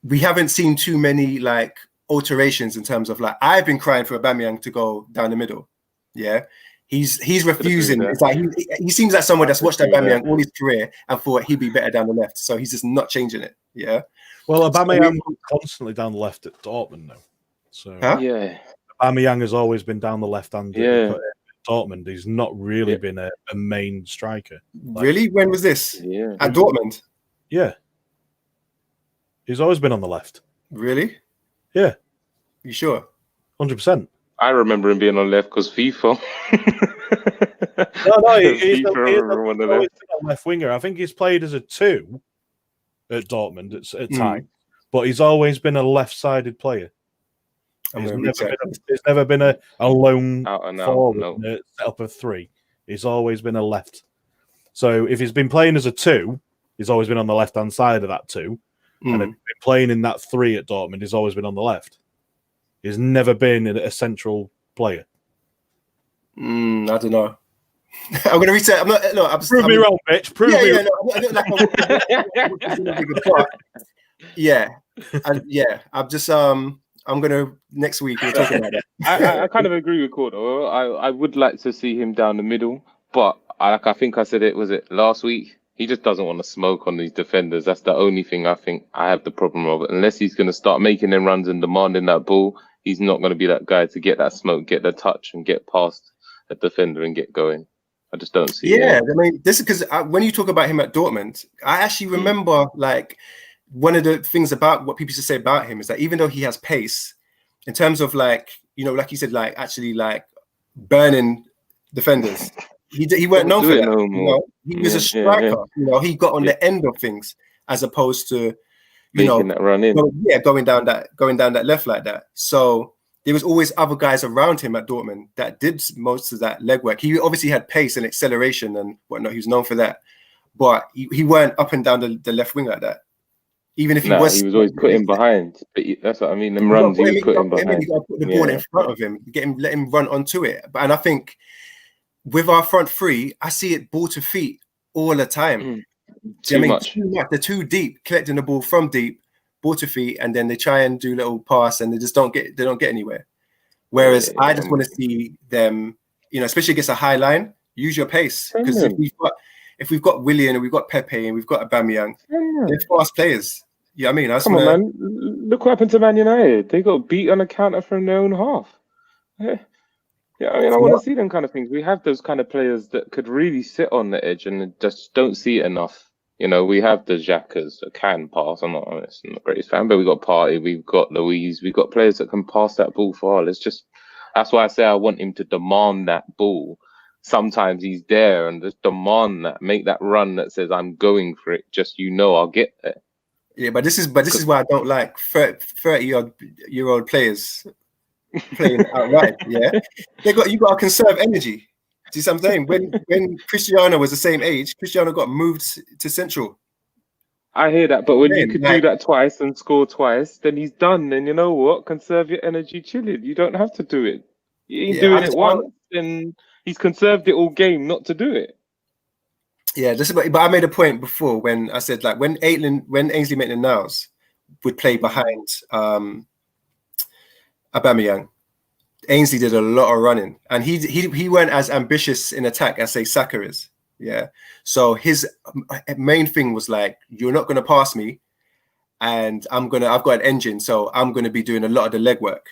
we haven't seen too many like alterations in terms of, like, I've been crying for Aubameyang to go down the middle. Yeah, he's refusing. It's like he seems like someone that's watched Aubameyang all his career and thought he'd be better down the left. So he's just not changing it. Yeah. Well, Aubameyang was constantly down the left at Dortmund now. So Aubameyang has always been down the left hand at Dortmund. He's not really been a main striker. Really? When was this? At Dortmund? Yeah. He's always been on the left. Really? Yeah. You sure? 100%. I remember him being on left because FIFA. No, he's always been a left winger. I think he's played as a 2 at Dortmund at times, but he's always been a left-sided player. He's never been a lone forward in a setup of 3. He's always been a left. So if he's been playing as a 2, he's always been on the left-hand side of that 2. And if he's been playing in that 3 at Dortmund, he's always been on the left. He's never been a central player. I don't know. I'm going to reset. Prove me wrong, bitch. Prove me wrong. I'm just I'm gonna next week we'll talk about it. I kind of agree with Cordo. I would like to see him down the middle, but I think I said it last week. He just doesn't want to smoke on these defenders. That's the only thing I think I have the problem of. Unless he's going to start making them runs and demanding that ball, he's not going to be that guy to get that smoke, get the touch, and get past a defender and get going. I just don't see it. Yeah, I mean, this is because when you talk about him at Dortmund, I actually remember like one of the things about what people used to say about him is that even though he has pace, in terms of like, like you said, like actually like burning defenders, he weren't known for that. He was a striker. He got on the end of things as opposed to making that run in. Going down that left like that. So there was always other guys around him at Dortmund that did most of that legwork. He obviously had pace and acceleration and whatnot. He was known for that, but he weren't up and down the left wing like that. Even if he was always put him behind. But that's what I mean. Them runs he was putting behind. You got to put the ball in front of him, let him run onto it. And I think with our front 3, I see it ball to feet all the time. Too much. They're too deep, collecting the ball from deep, ball to feet, and then they try and do little pass, and they just don't get anywhere. Whereas I just want to see them, especially against a high line, use your pace. Because if we've got Willian and we've got Pepe and we've got Aubameyang, they're fast players. Yeah, I mean, come on, man. Look what happened to Man United. They got beat on a counter from their own half. Yeah, I mean, I want to see them kind of things. We have those kind of players that could really sit on the edge and just don't see it enough. You know, we have the Xhakas that can pass. I'm not honest, I'm not the greatest fan, but we've got Partey, we've got Louise, we've got players that can pass that ball far. That's why I say I want him to demand that ball. Sometimes he's there and just demand that, make that run that says, I'm going for it. Just, I'll get there. Yeah, but this is why I don't like 30-year-old players playing outright. Yeah, you got to conserve energy. See what I'm saying? When Cristiano was the same age, Cristiano got moved to central. I hear that, but when you could do that twice and score twice, then he's done. Then you know what? Conserve your energy chilling. You don't have to do it. You ain't doing it once, and he's conserved it all game not to do it. Yeah, but I made a point before when I said like when Ainsley Maitland-Niles would play behind Aubameyang, Ainsley did a lot of running, and he weren't as ambitious in attack as say Saka is. Yeah, so his main thing was like, you're not going to pass me, and I've got an engine, so I'm going to be doing a lot of the legwork,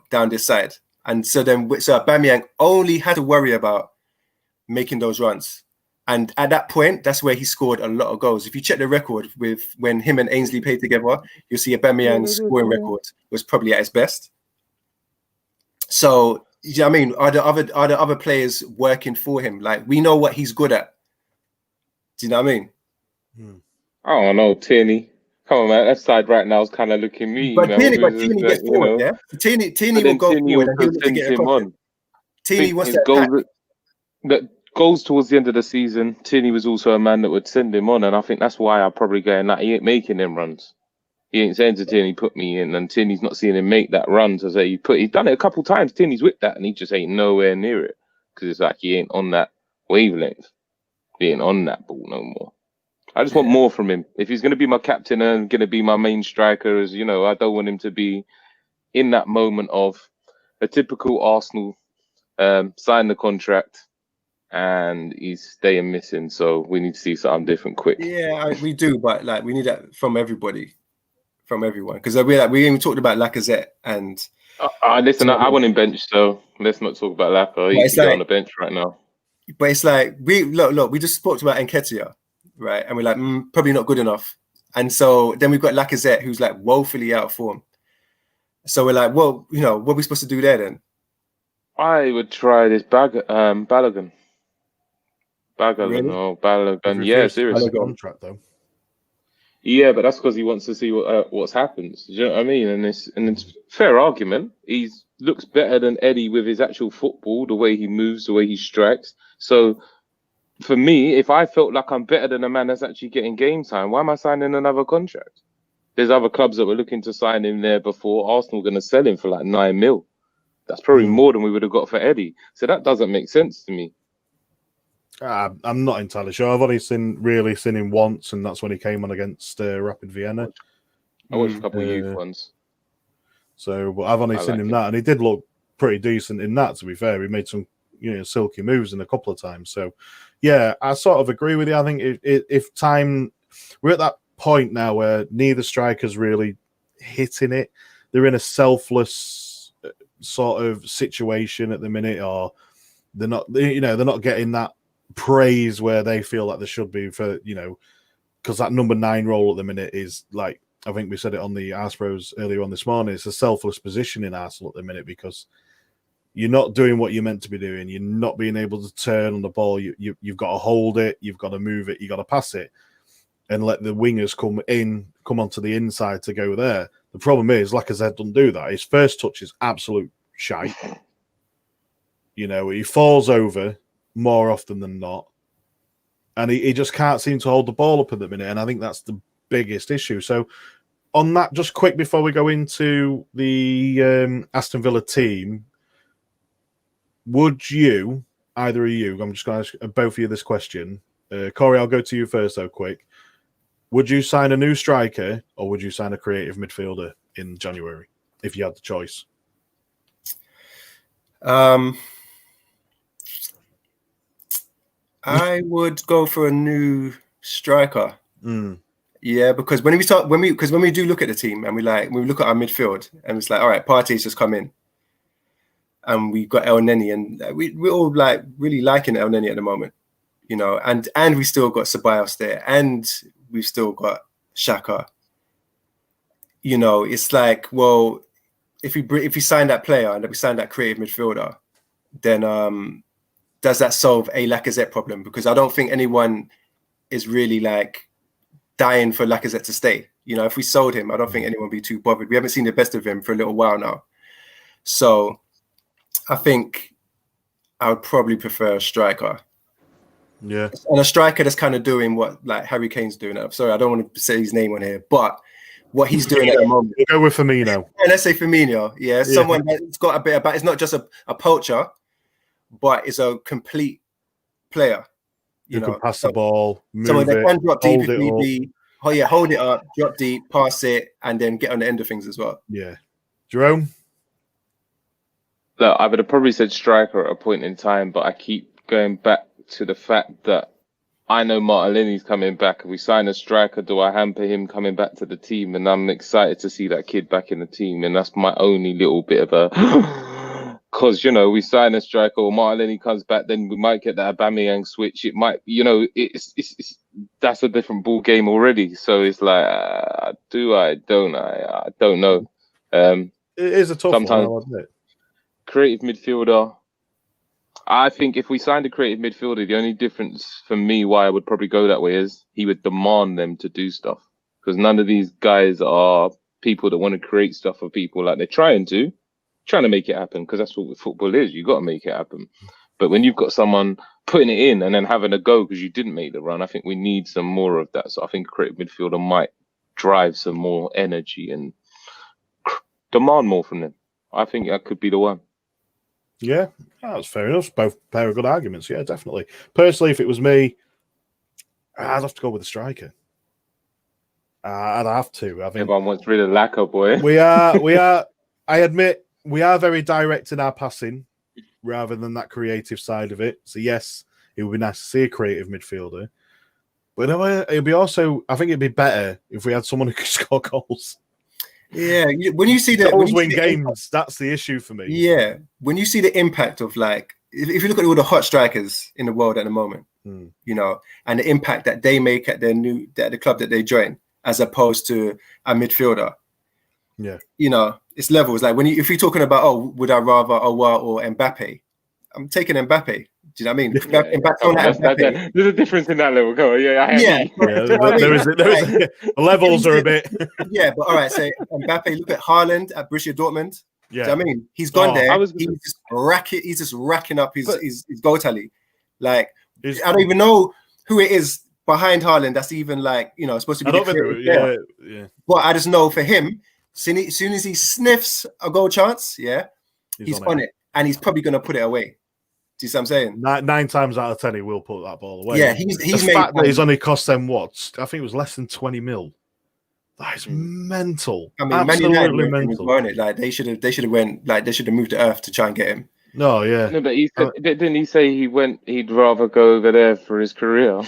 down this side. And so Aubameyang only had to worry about making those runs. And at that point, that's where he scored a lot of goals. If you check the record with when him and Ainsley played together, you'll see Aubameyang's scoring record was probably at his best. So, you know what I mean? Are the other players working for him? Like, we know what he's good at. Do you know what I mean? I don't know, Tierney. Come on, man. That side right now is kind of looking mean. But Tierney gets forward, yeah? Tierney will go forward and he'll get him on. Tierney wants to attack. That goals towards the end of the season, Tierney was also a man that would send him on, and I think that's why I'm probably going that he ain't making them runs. He ain't saying to Tierney, put me in, and Tierney's not seeing him make that run to say he's done it a couple times. Tierney's whipped that, and he just ain't nowhere near it because it's like he ain't on that wavelength. He ain't on that ball no more. I just want more from him. If he's going to be my captain and going to be my main striker, as I don't want him to be in that moment of a typical Arsenal sign the contract and he's staying missing. So we need to see something different quick. Yeah, we do, but like we need that from everybody, from everyone, because we even talked about Lacazette and. Listen, I want him benched, so let's not talk about Lacazette. He's on the bench right now. But it's like we just spoke about Nketiah, right? And we're like, probably not good enough. And so then we've got Lacazette, who's like woefully out of form. So we're like, well, what are we supposed to do there then? I would try this Balogun. Really? Or Balogun. Yeah, seriously. Contract though. Yeah, but that's because he wants to see what's happened. Do you know what I mean? And it's fair argument. He looks better than Eddie with his actual football, the way he moves, the way he strikes. So for me, if I felt like I'm better than a man that's actually getting game time, why am I signing another contract? There's other clubs that were looking to sign him there before. Arsenal going to sell him for like 9 mil. That's probably more than we would have got for Eddie. So that doesn't make sense to me. I'm not entirely sure. I've only seen him once, and that's when he came on against Rapid Vienna. I watched a couple of youth ones. So, but I've only seen him that, and he did look pretty decent in that. To be fair, he made some silky moves in a couple of times. So, yeah, I sort of agree with you. I think if time, we're at that point now where neither striker's really hitting it. They're in a selfless sort of situation at the minute, or they're not getting that praise where they feel like they should be for because that number 9 role at the minute is like, I think we said it on the Arse Bros earlier on this morning, it's a selfless position in Arsenal at the minute because you're not doing what you're meant to be doing. You're not being able to turn on the ball. You've got to hold it, you've got to move it, you've got to pass it and let the wingers come onto the inside to go there. The problem is Lacazette doesn't do that. His first touch is absolute shite. He falls over more often than not. And he just can't seem to hold the ball up at the minute. And I think that's the biggest issue. So on that, just quick before we go into the Aston Villa team, would you, either of you, I'm just going to ask both of you this question. Corey, I'll go to you first though, quick. Would you sign a new striker or would you sign a creative midfielder in January if you had the choice? I would go for a new striker. Yeah, because when we do look at the team and we look at our midfield and it's like, all right, Partey's just come in. and we got El Neni, and we're all like really liking El Neni at the moment, you know, and we still got Ceballos there, and we've still got Xhaka. You know, it's like, well, if we sign that player and we sign that creative midfielder, then does that solve a Lacazette problem? Because I don't think anyone is really like dying for Lacazette to stay. You know, if we sold him, I don't think anyone would be too bothered. We haven't seen the best of him for a little while now. So I think I would probably prefer a striker. Yeah. And a striker that's kind of doing what like Harry Kane's doing. I'm sorry, I don't want to say his name on here, but what he's doing at the moment. We'll go with Firmino. And let's say Firmino. Yeah, someone that's got a bit about, it's not just a poacher, but is a complete player. You know, can pass the ball, move someone that can drop deep hold if need it be. Oh yeah, hold it up, drop deep, pass it, and then get on the end of things as well. Yeah. Jerome? Look, I would have probably said striker at a point in time, but I keep going back to the fact that I know Martinelli's coming back. If we sign a striker, do I hamper him coming back to the team? And I'm excited to see that kid back in the team. And that's my only little bit of a... Because, you know, we sign a striker or Martinelli comes back, then we might get that Aubameyang switch. It might, you know, it's that's a different ball game already. So it's like, do I, don't I? I don't know. It is a tough sometimes one, I'll admit. Creative midfielder. I think if we signed a creative midfielder, the only difference for me why I would probably go that way is he would demand them to do stuff. Because none of these guys are people that want to create stuff for people. Like they're trying to make it happen, because that's what football is. You got to make it happen. But when you've got someone putting it in and then having a go because you didn't make the run, I think we need some more of that. So I think a creative midfielder might drive some more energy and demand more from them. I think that could be the one. Yeah, that's fair enough. Both pair of good arguments. Yeah, definitely. Personally, if it was me, I'd have to go with the striker. I'd have to. I think everyone wants rid of Lacazette, boy. We are. I admit we are very direct in our passing, rather than that creative side of it. So yes, it would be nice to see a creative midfielder. But it'd be also. I think it'd be better if we had someone who could score goals. Yeah, when you see that, goals win games. That's the issue for me. Yeah, when you see the impact of like, if you look at all the hot strikers in the world at the moment, you know, and the impact that they make at the club that they join, as opposed to a midfielder. Yeah, you know, it's levels. Like if you're talking about, would I rather Aouar or Mbappe? I'm taking Mbappe. Do you know what I mean? Mbappe. There's a difference in that level. Go on. The levels are a bit. Yeah, but all right. So Mbappe, look at Haaland at Borussia Dortmund. Yeah, do you know what I mean, he's gone there. He's just racking up his goal tally. Like I don't even know who it is behind Haaland. That's even like, you know, supposed to be. Yeah. But I just know for him, as soon as he sniffs a goal chance, he's on it, and he's probably going to put it away. Do you see what I'm saying? 9 times out of 10, he will put that ball away. Yeah, he's the fact that he's only cost them what? I think it was less than 20 mil. That is mental. I mean, absolutely mental. Like they should have moved to Earth to try and get him. No, yeah. No, but didn't he say he'd rather go over there for his career?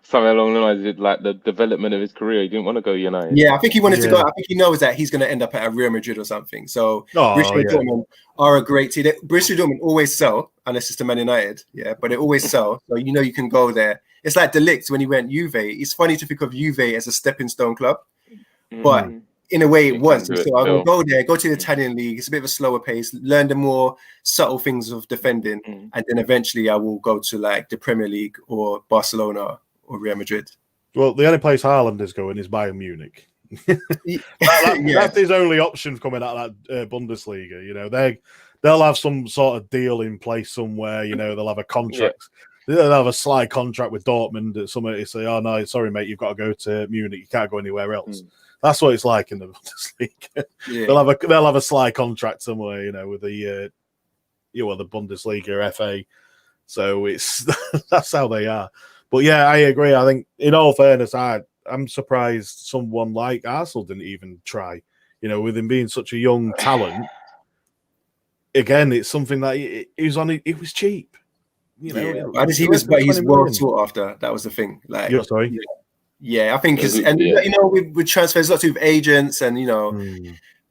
Something along the lines of like the development of his career. He didn't want to go United. Yeah, I think he wanted to go. I think he knows that he's going to end up at a Real Madrid or something. So Borussia Dortmund are a great team. Borussia Dortmund always sell, unless it's to Man United. Yeah, but they always sell. So you know you can go there. It's like De Ligt when he went Juve. It's funny to think of Juve as a stepping stone club, but in a way, it was. So I will go there, go to the Italian league. It's a bit of a slower pace, learn the more subtle things of defending, and then eventually I will go to like the Premier League or Barcelona or Real Madrid. Well, the only place Haaland is going is Bayern Munich. That's his only option coming out of that Bundesliga. You know, they'll have some sort of deal in place somewhere. You know, they'll have a contract. Yeah. They'll have a sly contract with Dortmund. Somebody say, "Oh no, sorry, mate, you've got to go to Munich. You can't go anywhere else." That's what it's like in the Bundesliga. Yeah. They'll have a sly contract somewhere, you know, with the the Bundesliga FA. So that's how they are. But yeah, I agree. I think in all fairness, I'm surprised someone like Arsenal didn't even try. You know, with him being such a young talent. Again, it's something that he was on. It was cheap. You know, he's well sought after. That was the thing. Like, sorry. Yeah, I think you know, with transfers, lots of agents, and you know,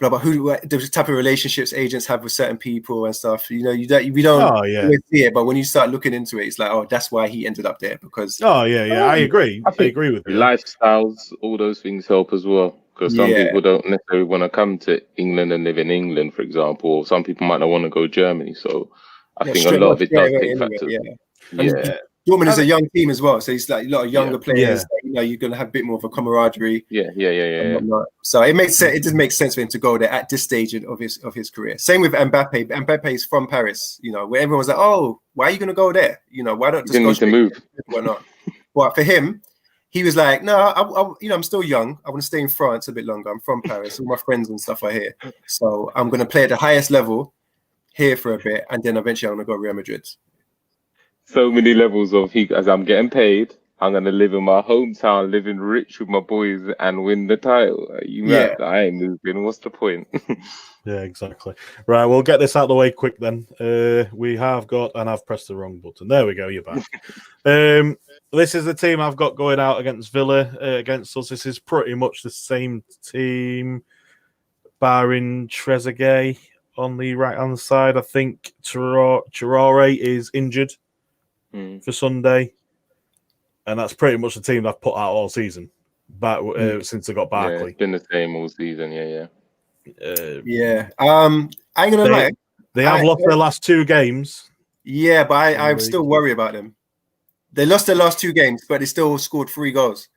blah blah. The type of relationships agents have with certain people and stuff. You know, we don't always see it, but when you start looking into it, it's like, oh, that's why he ended up there because. Oh yeah, I agree. I agree with you. Lifestyles, all those things help as well. Because some people don't necessarily want to come to England and live in England, for example. Or some people might not want to go to Germany. So I think a lot of it does take factors. Yeah. Dortmund is a young team as well, so it's like a lot of younger players. That, you know, you're going to have a bit more of a camaraderie. Yeah. So it makes sense. It just makes sense for him to go there at this stage of his career. Same with Mbappe. Mbappe is from Paris. You know, where everyone was like, "Oh, why are you going to go there? You know, why don't just go straight to move? Why not?" But for him, he was like, "No, I'm still young. I want to stay in France a bit longer. I'm from Paris. All my friends and stuff are here, so I'm going to play at the highest level here for a bit, and then eventually I'm going to go Real Madrid." So many levels of as I'm getting paid, I'm gonna live in my hometown, living rich with my boys, and win the title. You mad? I ain't moving. What's the point? Yeah, exactly. Right, we'll get this out of the way quick then. We have got, and I've pressed the wrong button. There we go. You're back. This is the team I've got going out against Villa. Against us, this is pretty much the same team, barring Trezeguet on the right-hand side. I think Traore is injured for Sunday, and that's pretty much the team I've put out all season, since I got Barkley. Yeah, it's been the same all season. I ain't gonna lie. They have lost their last 2 games. Yeah, but I still worry about them. They lost their last 2 games, but they still scored 3 goals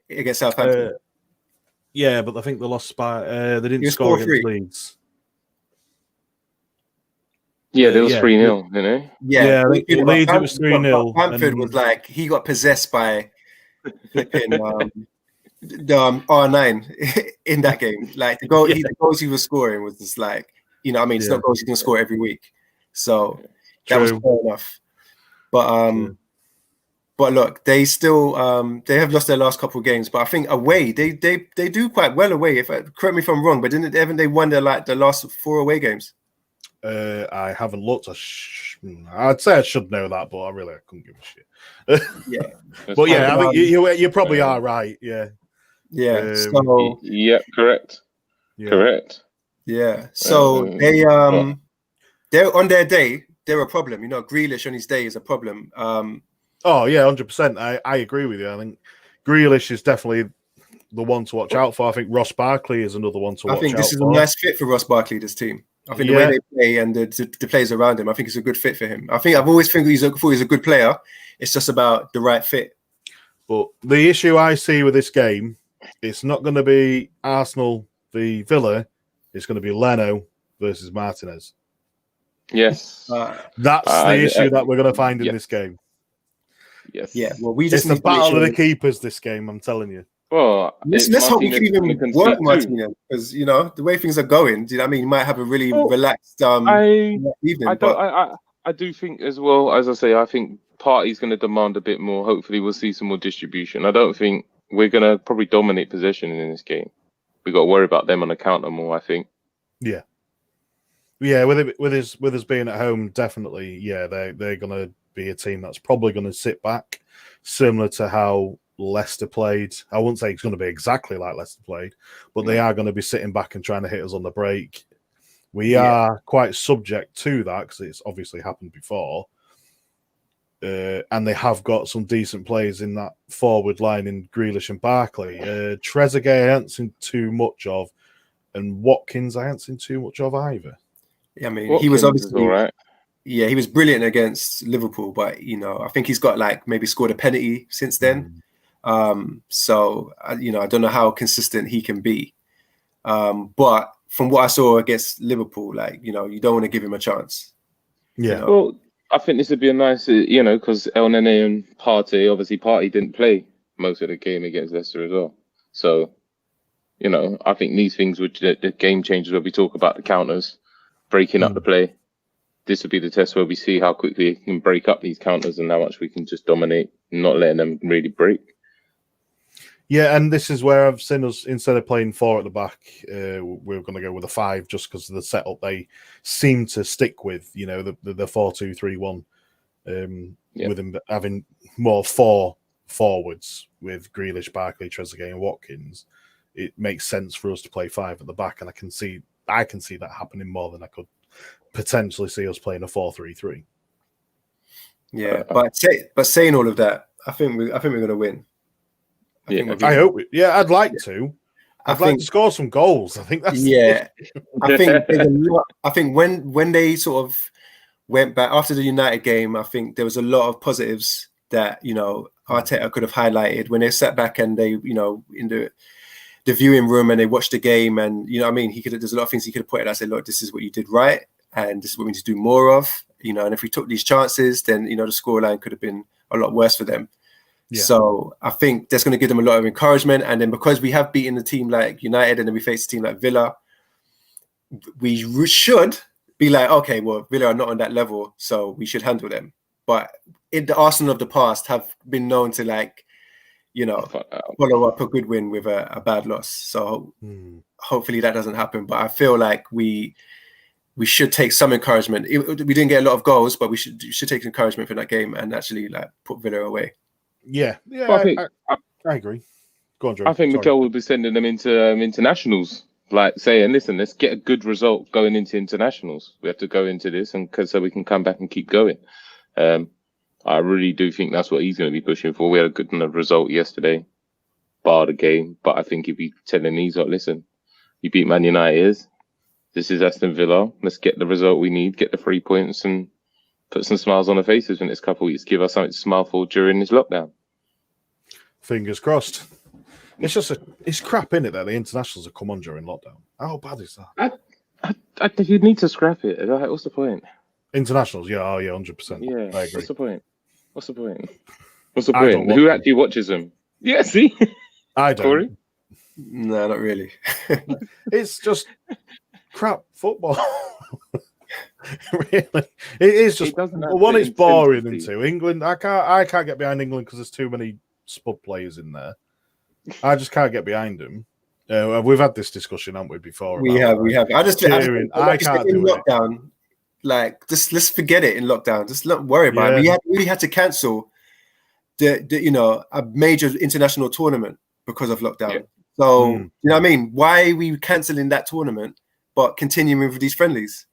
against Southampton. Yeah, but I think they lost by they didn't score against Leeds. Yeah, there was 3-0, didn't it? Yeah, Leeds it was 3-0. Bamford was like, he got possessed by flipping R9 in that game. Like the goals he was scoring was just like, you know, I mean, it's not goals you can score every week, so that was fair enough. But look, they still they have lost their last couple of games, but I think away they do quite well away. Correct me if I'm wrong, but haven't they won the last 4 away games? I haven't looked. I'd say I should know that, but I couldn't give a shit. But yeah, I think you probably are right. Yeah. Correct. Correct. Yeah. So they're on their day. They're a problem. You know, Grealish on his day is a problem. 100%. I agree with you. I think Grealish is definitely the one to watch out for. I think Ross Barkley is another one to watch out for. I think this is a nice fit for Ross Barkley, this team. I think the way they play and the players around him, I think it's a good fit for him. I've always thought he's a good player. It's just about the right fit. But the issue I see with this game, it's not going to be Arsenal v Villa. It's going to be Leno versus Martinez. Yes. That's the issue that we're going to find in this game. Yes. Yeah. Well, it's the battle of the keepers, this game, I'm telling you. Well, let's hope we can even work Martinez, because you know the way things are going. Do you know what I mean? You might have a really relaxed evening. I do think as well, as I say, I think Partey's going to demand a bit more. Hopefully, we'll see some more distribution. I don't think we're going to probably dominate possession in this game. We got to worry about them on the counter more, I think. Yeah. Yeah, with us being at home, definitely. Yeah, they're going to be a team that's probably going to sit back, similar to how Leicester played. I wouldn't say it's going to be exactly like Leicester played, but they are going to be sitting back and trying to hit us on the break. We are quite subject to that because it's obviously happened before. And they have got some decent players in that forward line in Grealish and Barkley. Trezeguet I haven't seen too much of, and Watkins I haven't seen too much of either. Yeah, I mean, Watkins he was obviously all right. Yeah, he was brilliant against Liverpool, but you know, I think he's got maybe scored a penalty since then. So you know, I don't know how consistent he can be. But from what I saw against Liverpool, you know, you don't want to give him a chance. Yeah. You know? Well, I think this would be a nice, you know, because El Nene and Partey didn't play most of the game against Leicester as well. So, you know, I think these things would the game changers where we talk about the counters, breaking up the play. This would be the test where we see how quickly we can break up these counters and how much we can just dominate, not letting them really break. Yeah, and this is where I've seen us, instead of playing 4 at the back, we're going to go with a 5 just because of the setup they seem to stick with, you know, the 4-2-3-1, with them having more 4 forwards with Grealish, Barkley, Trezeguet and Watkins. It makes sense for us to play 5 at the back, and I can see I can see that happening more than I could potentially see us playing a 4-3-3. Yeah, but saying all of that, I think we're going to win. I hope. I'd like to. I'd like to score some goals. I think that's. Yeah, I think there's a lot. I think when they sort of went back after the United game, I think there was a lot of positives that Arteta could have highlighted when they sat back and they in the viewing room and they watched the game, and I mean, there's a lot of things he could have pointed out and said, look, this is what you did right, and this is what we need to do more of. And if we took these chances, then the scoreline could have been a lot worse for them. Yeah. So I think that's going to give them a lot of encouragement. And then because we have beaten a team like United and then we face a team like Villa, we should be like, okay, well, Villa are not on that level, so we should handle them. But in the Arsenal of the past have been known to follow up a good win with a bad loss. So hopefully that doesn't happen. But I feel like we should take some encouragement. We didn't get a lot of goals, but we should take encouragement from that game and actually put Villa away. Yeah, I agree. Go on, Drew. I think Mikel will be sending them into internationals, saying, "Listen, let's get a good result going into internationals. We have to go into this, and so we can come back and keep going." I really do think that's what he's going to be pushing for. We had a good result yesterday, bar the game, but I think he'd be telling these, "Listen, you beat Man United. This is Aston Villa. Let's get the result we need, get the 3 points, and put some smiles on the faces in the next couple of weeks. Give us something to smile for during this lockdown." Fingers crossed. It's just it's crap, isn't it, that the internationals have come on during lockdown? How bad is that? I think you'd need to scrap it. What's the point? Internationals, 100%. Yeah, I agree. What's the point? Who actually watches them? Yeah, see? I don't. Corey? No, not really. It's just crap football. Really, it is just one. It's boring, and two, England. I can't get behind England because there's too many spud players in there. I just can't get behind them. We've had this discussion, haven't we? Before we have. I can't do lockdown. Just let's forget it in lockdown. Just not worry about it. We had to cancel a major international tournament because of lockdown. Yeah. So you know what I mean? Why are we cancelling that tournament but continuing with these friendlies?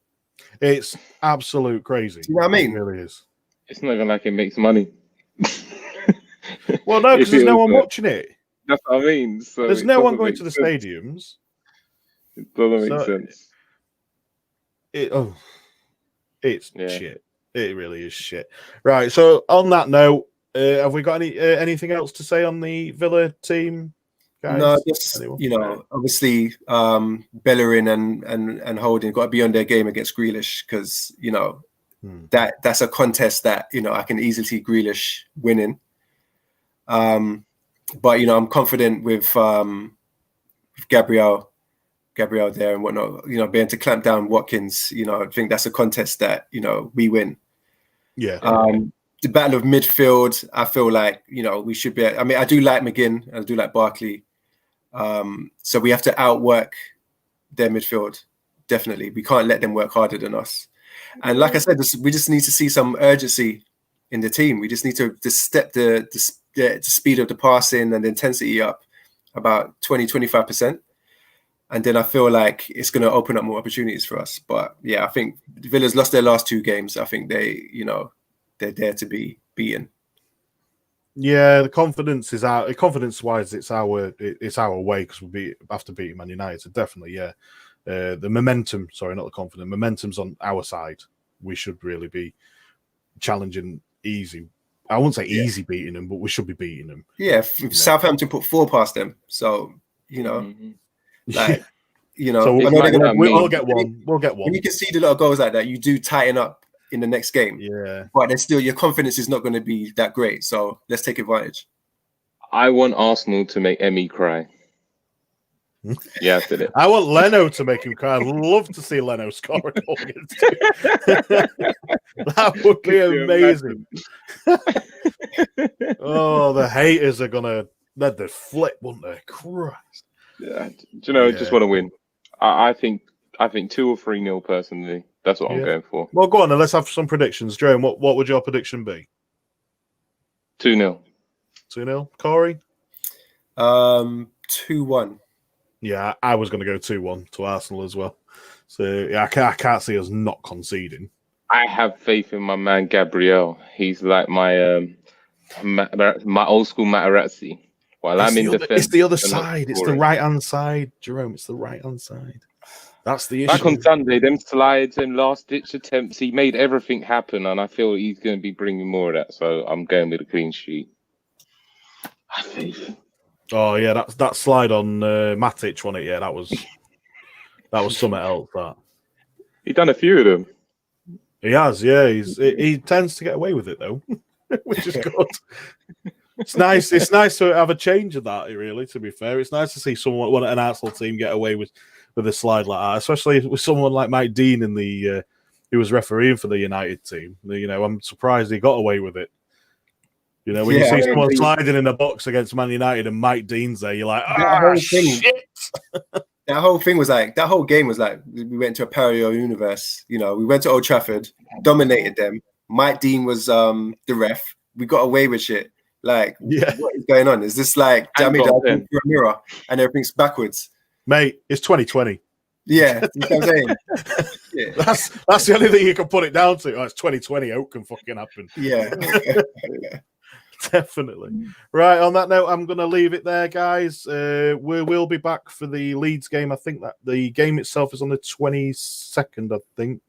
It's absolute crazy. Do you know what I mean? It really is. It's not even like it makes money. Well, no, because there's no one watching it. That's what I mean. So there's no one going to the stadiums. It doesn't make sense. It's shit. It really is shit. Right. So on that note, have we got anything else to say on the Villa team? Guys? No, just obviously Bellerin and Holding got to be on their game against Grealish because that's a contest that I can easily see Grealish winning. But I'm confident with Gabriel there and whatnot. Being able to clamp down Watkins. I think that's a contest that we win. Yeah. The battle of midfield, I feel like we should be. I mean, I do like McGinn, I do like Barkley. So we have to outwork their midfield. Definitely, we can't let them work harder than us. And like I said, we just need to see some urgency in the team. We just need to step the speed of the passing and the intensity up about 20-25%. And then I feel like it's going to open up more opportunities for us. But yeah, I think Villa's lost their last 2 games. I think they're there to be beaten. Yeah, the confidence is out. Confidence-wise, it's our way because after beating Man United. So definitely, yeah. The momentum, sorry, not the confidence. Momentum's on our side. We should really be challenging easy. I won't say easy beating them, but we should be beating them. Yeah, Southampton put 4 past them. So So we'll get one. We'll get one. When you concede a lot of goals like that, you do tighten up in the next game. Yeah. But then still, your confidence is not going to be that great. So let's take advantage. I want Arsenal to make Emmy cry. Yeah, I did it. I want Leno to make him cry. I'd love to see Leno score a goal against him. That would be amazing. Oh, the haters are gonna let the flip, wouldn't they? Christ. Yeah. Do you know? I just want to win. I think 2 or 3-0 personally. That's what I'm going for. Well, go on and let's have some predictions. Jerome, what would your prediction be? 2-0. 2-0. Corey? 2-1. Yeah, I was going to go 2-1 to Arsenal as well. So yeah, I can't see us not conceding. I have faith in my man Gabriel. He's like my my old school Materazzi. While I'm in defense, it's the other side. It's the right hand side, Jerome. It's the right hand side. That's the issue. Like on Sunday, them slides and last ditch attempts, he made everything happen, and I feel he's going to be bringing more of that. So I'm going with a clean sheet. I think. Oh yeah, that slide on Matic, wasn't it? Yeah, that was something else. That He done a few of them. he has. Yeah, he tends to get away with it though, which is good. It's nice. It's nice to have a change of that. Really, to be fair, it's nice to see someone, an Arsenal team, get away with a slide like that, especially with someone like Mike Dean in the who was refereeing for the United team. You know, I'm surprised he got away with it. You know, when you see someone sliding in a box against Man United and Mike Dean's there, you're like, shit. That whole thing was like, that whole game was like, we went to a parallel universe. You know, we went to Old Trafford, dominated them. Mike Dean was the ref. We got away with shit. Like, what is going on? Is this like damage through a mirror and everything's backwards? Mate, it's 2020. Yeah, you know what I'm saying? Yeah. That's the only thing you can put it down to. Oh, it's 2020. It can fucking happen. Yeah. Definitely. Right, on that note, I'm going to leave it there, guys. We will be back for the Leeds game. I think that the game itself is on the 22nd, I think.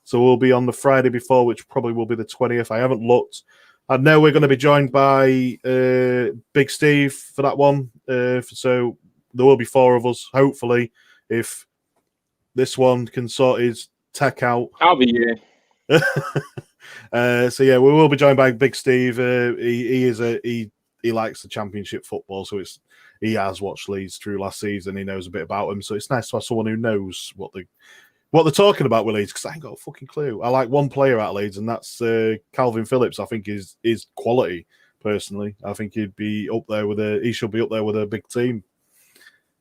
So we'll be on the Friday before, which probably will be the 20th. I haven't looked. I know we're going to be joined by Big Steve for that one. So there will be 4 of us, hopefully, if this one can sort his tech out. I'll be here. So yeah, we will be joined by Big Steve. He likes the Championship football, so he has watched Leeds through last season. He knows a bit about them, so it's nice to have someone who knows what they're talking about with Leeds, because I ain't got a fucking clue. I like one player out of Leeds, and that's Calvin Phillips. I think is quality. Personally, I think he should be up there with a big team.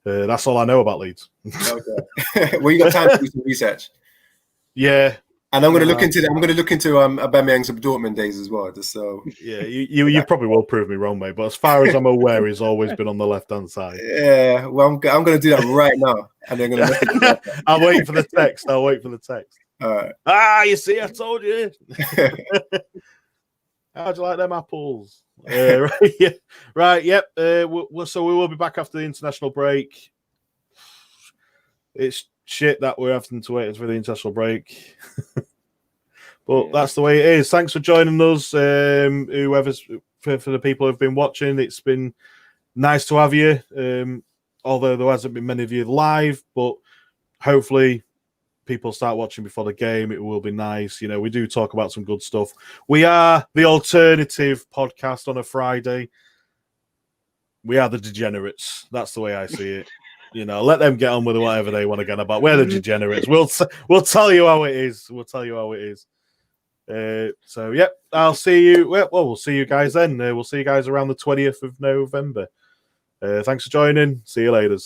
That's all I know about Leeds. Okay. Well, you got time to do some research. Yeah. And I'm going to look into that. I'm going to look into Aubameyang's Dortmund days as well, just so. Yeah, you probably will prove me wrong, mate. But as far as I'm aware, he's always been on the left-hand side. Yeah, well, I'm going to do that right now, and they're going to. I'll wait for the text. All right. You see, I told you. How'd you like them apples? Right. Yeah. Right. Yep. So we will be back after the international break. It's shit that we're having to wait for the international break. But that's the way it is. Thanks for joining us. Whoever's for the people who've been watching, it's been nice to have you. Although there hasn't been many of you live, but hopefully people start watching before the game. It will be nice. You know, we do talk about some good stuff. We are the alternative podcast on a Friday. We are the degenerates. That's the way I see it. You know, let them get on with whatever they want to get about. We're the degenerates. We'll tell you how it is. So, yep, I'll see you. Well, we'll see you guys then. We'll see you guys around the 20th of November. Thanks for joining. See you later.